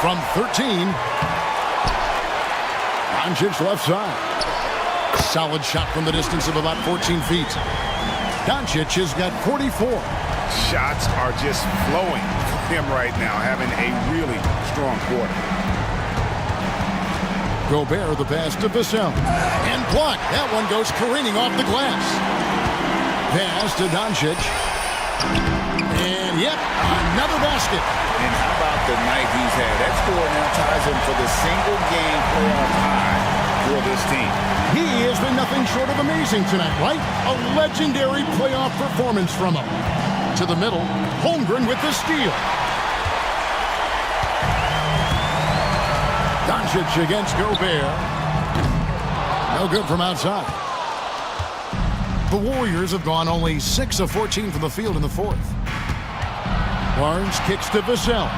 B: From 13. Doncic left side. Solid shot from the distance of about 14 feet. Doncic has got 44.
C: Shots are just flowing for him right now, having a really strong quarter.
B: Gobert the pass to Vassell. And blocked. That one goes careening off the glass. Pass to Doncic. And yep, another basket.
C: And how about the night he's had? That score now ties him for the single-game playoff high for this team.
B: He has been nothing short of amazing tonight, right? A legendary playoff performance from him. To the middle, Holmgren with the steal. Doncic against Gobert. No good from outside. The Warriors have gone only 6 of 14 from the field in the fourth. Barnes kicks to Vassell.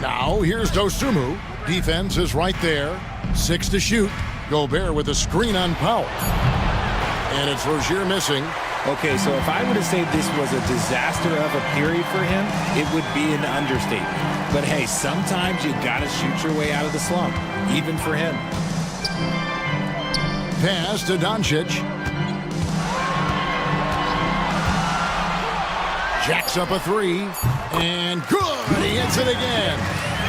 B: Now here's Dosunmu. Defense is right there. 6 to shoot. Gobert with a screen on Powell. And it's Rozier missing.
D: Okay, so if I were to say this was a disaster of a period for him, it would be an understatement. But hey, sometimes you gotta shoot your way out of the slump, even for him.
B: Pass to Doncic. Jacks up a 3. And good! He hits it again.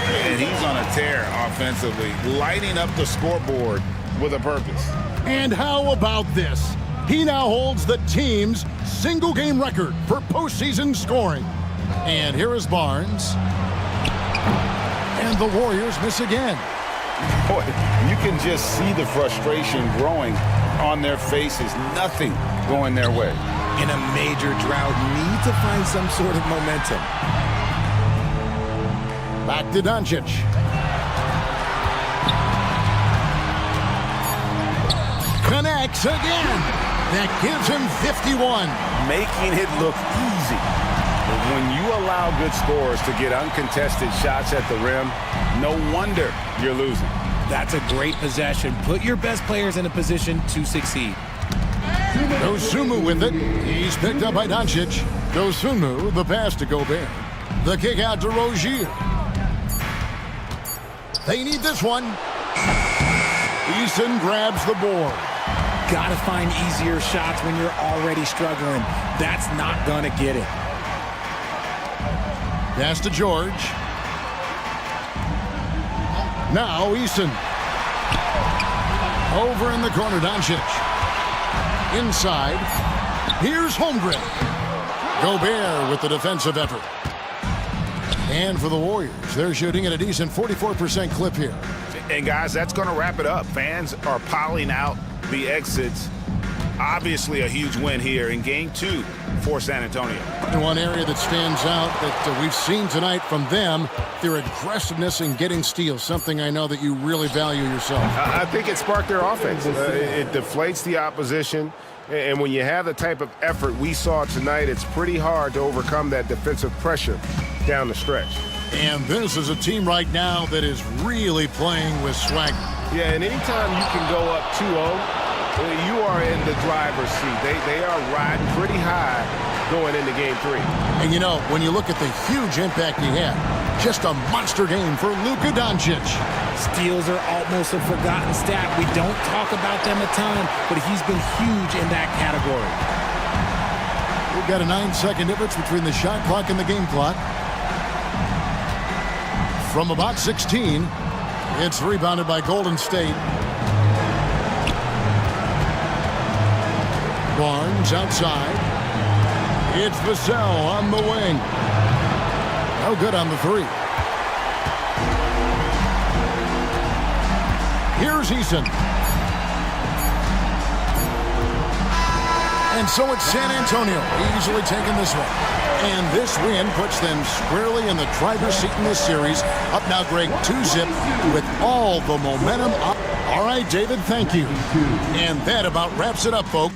C: And he's on a tear offensively, lighting up the scoreboard with a purpose.
B: And how about this? He now holds the team's single-game record for postseason scoring. And here is Barnes. And the Warriors miss again.
C: Boy, you can just see the frustration growing on their faces. Nothing going their way.
D: In a major drought, need to find some sort of momentum.
B: Back to Doncic. Connects again. That gives him 51.
C: Making it look easy. But when you allow good scorers to get uncontested shots at the rim, no wonder you're losing.
D: That's a great possession. Put your best players in a position to succeed.
B: Dosunmu with it. He's picked up by Doncic. Dosunmu, the pass to Gobert. The kick out to Rozier. They need this one. Eason grabs the board.
D: Got to find easier shots when you're already struggling. That's not going to get it.
B: Pass to George. Now Eason. Over in the corner, Doncic. Inside. Here's Holmgren. Gobert with the defensive effort. And for the Warriors, they're shooting at a decent 44% clip here.
C: And guys, that's going to wrap it up. Fans are piling out the exits. Obviously a huge win here in Game 2 for San Antonio.
B: And one area that stands out that we've seen tonight from them, their aggressiveness in getting steals, something I know that you really value yourself.
F: I think it sparked their offense. It deflates the opposition. And when you have the type of effort we saw tonight, it's pretty hard to overcome that defensive pressure down the stretch.
B: And this is a team right now that is really playing with swagger.
F: Yeah, and anytime you can go up 2-0, you are in the driver's seat. They are riding pretty high going into Game 3.
B: And you know, when you look at the huge impact he had, just a monster game for Luka Doncic.
D: Steals are almost a forgotten stat. We don't talk about them a ton, but he's been huge in that category.
B: We've got a 9-second difference between the shot clock and the game clock. From about 16, it's rebounded by Golden State. Barnes outside. It's Vassell on the wing. No good on the three. Here's Eason. And so it's San Antonio easily taking this one. And this win puts them squarely in the driver's seat in this series. Up now, Greg, 2-zip with all the momentum up. All right, David, thank you. And that about wraps it up, folks.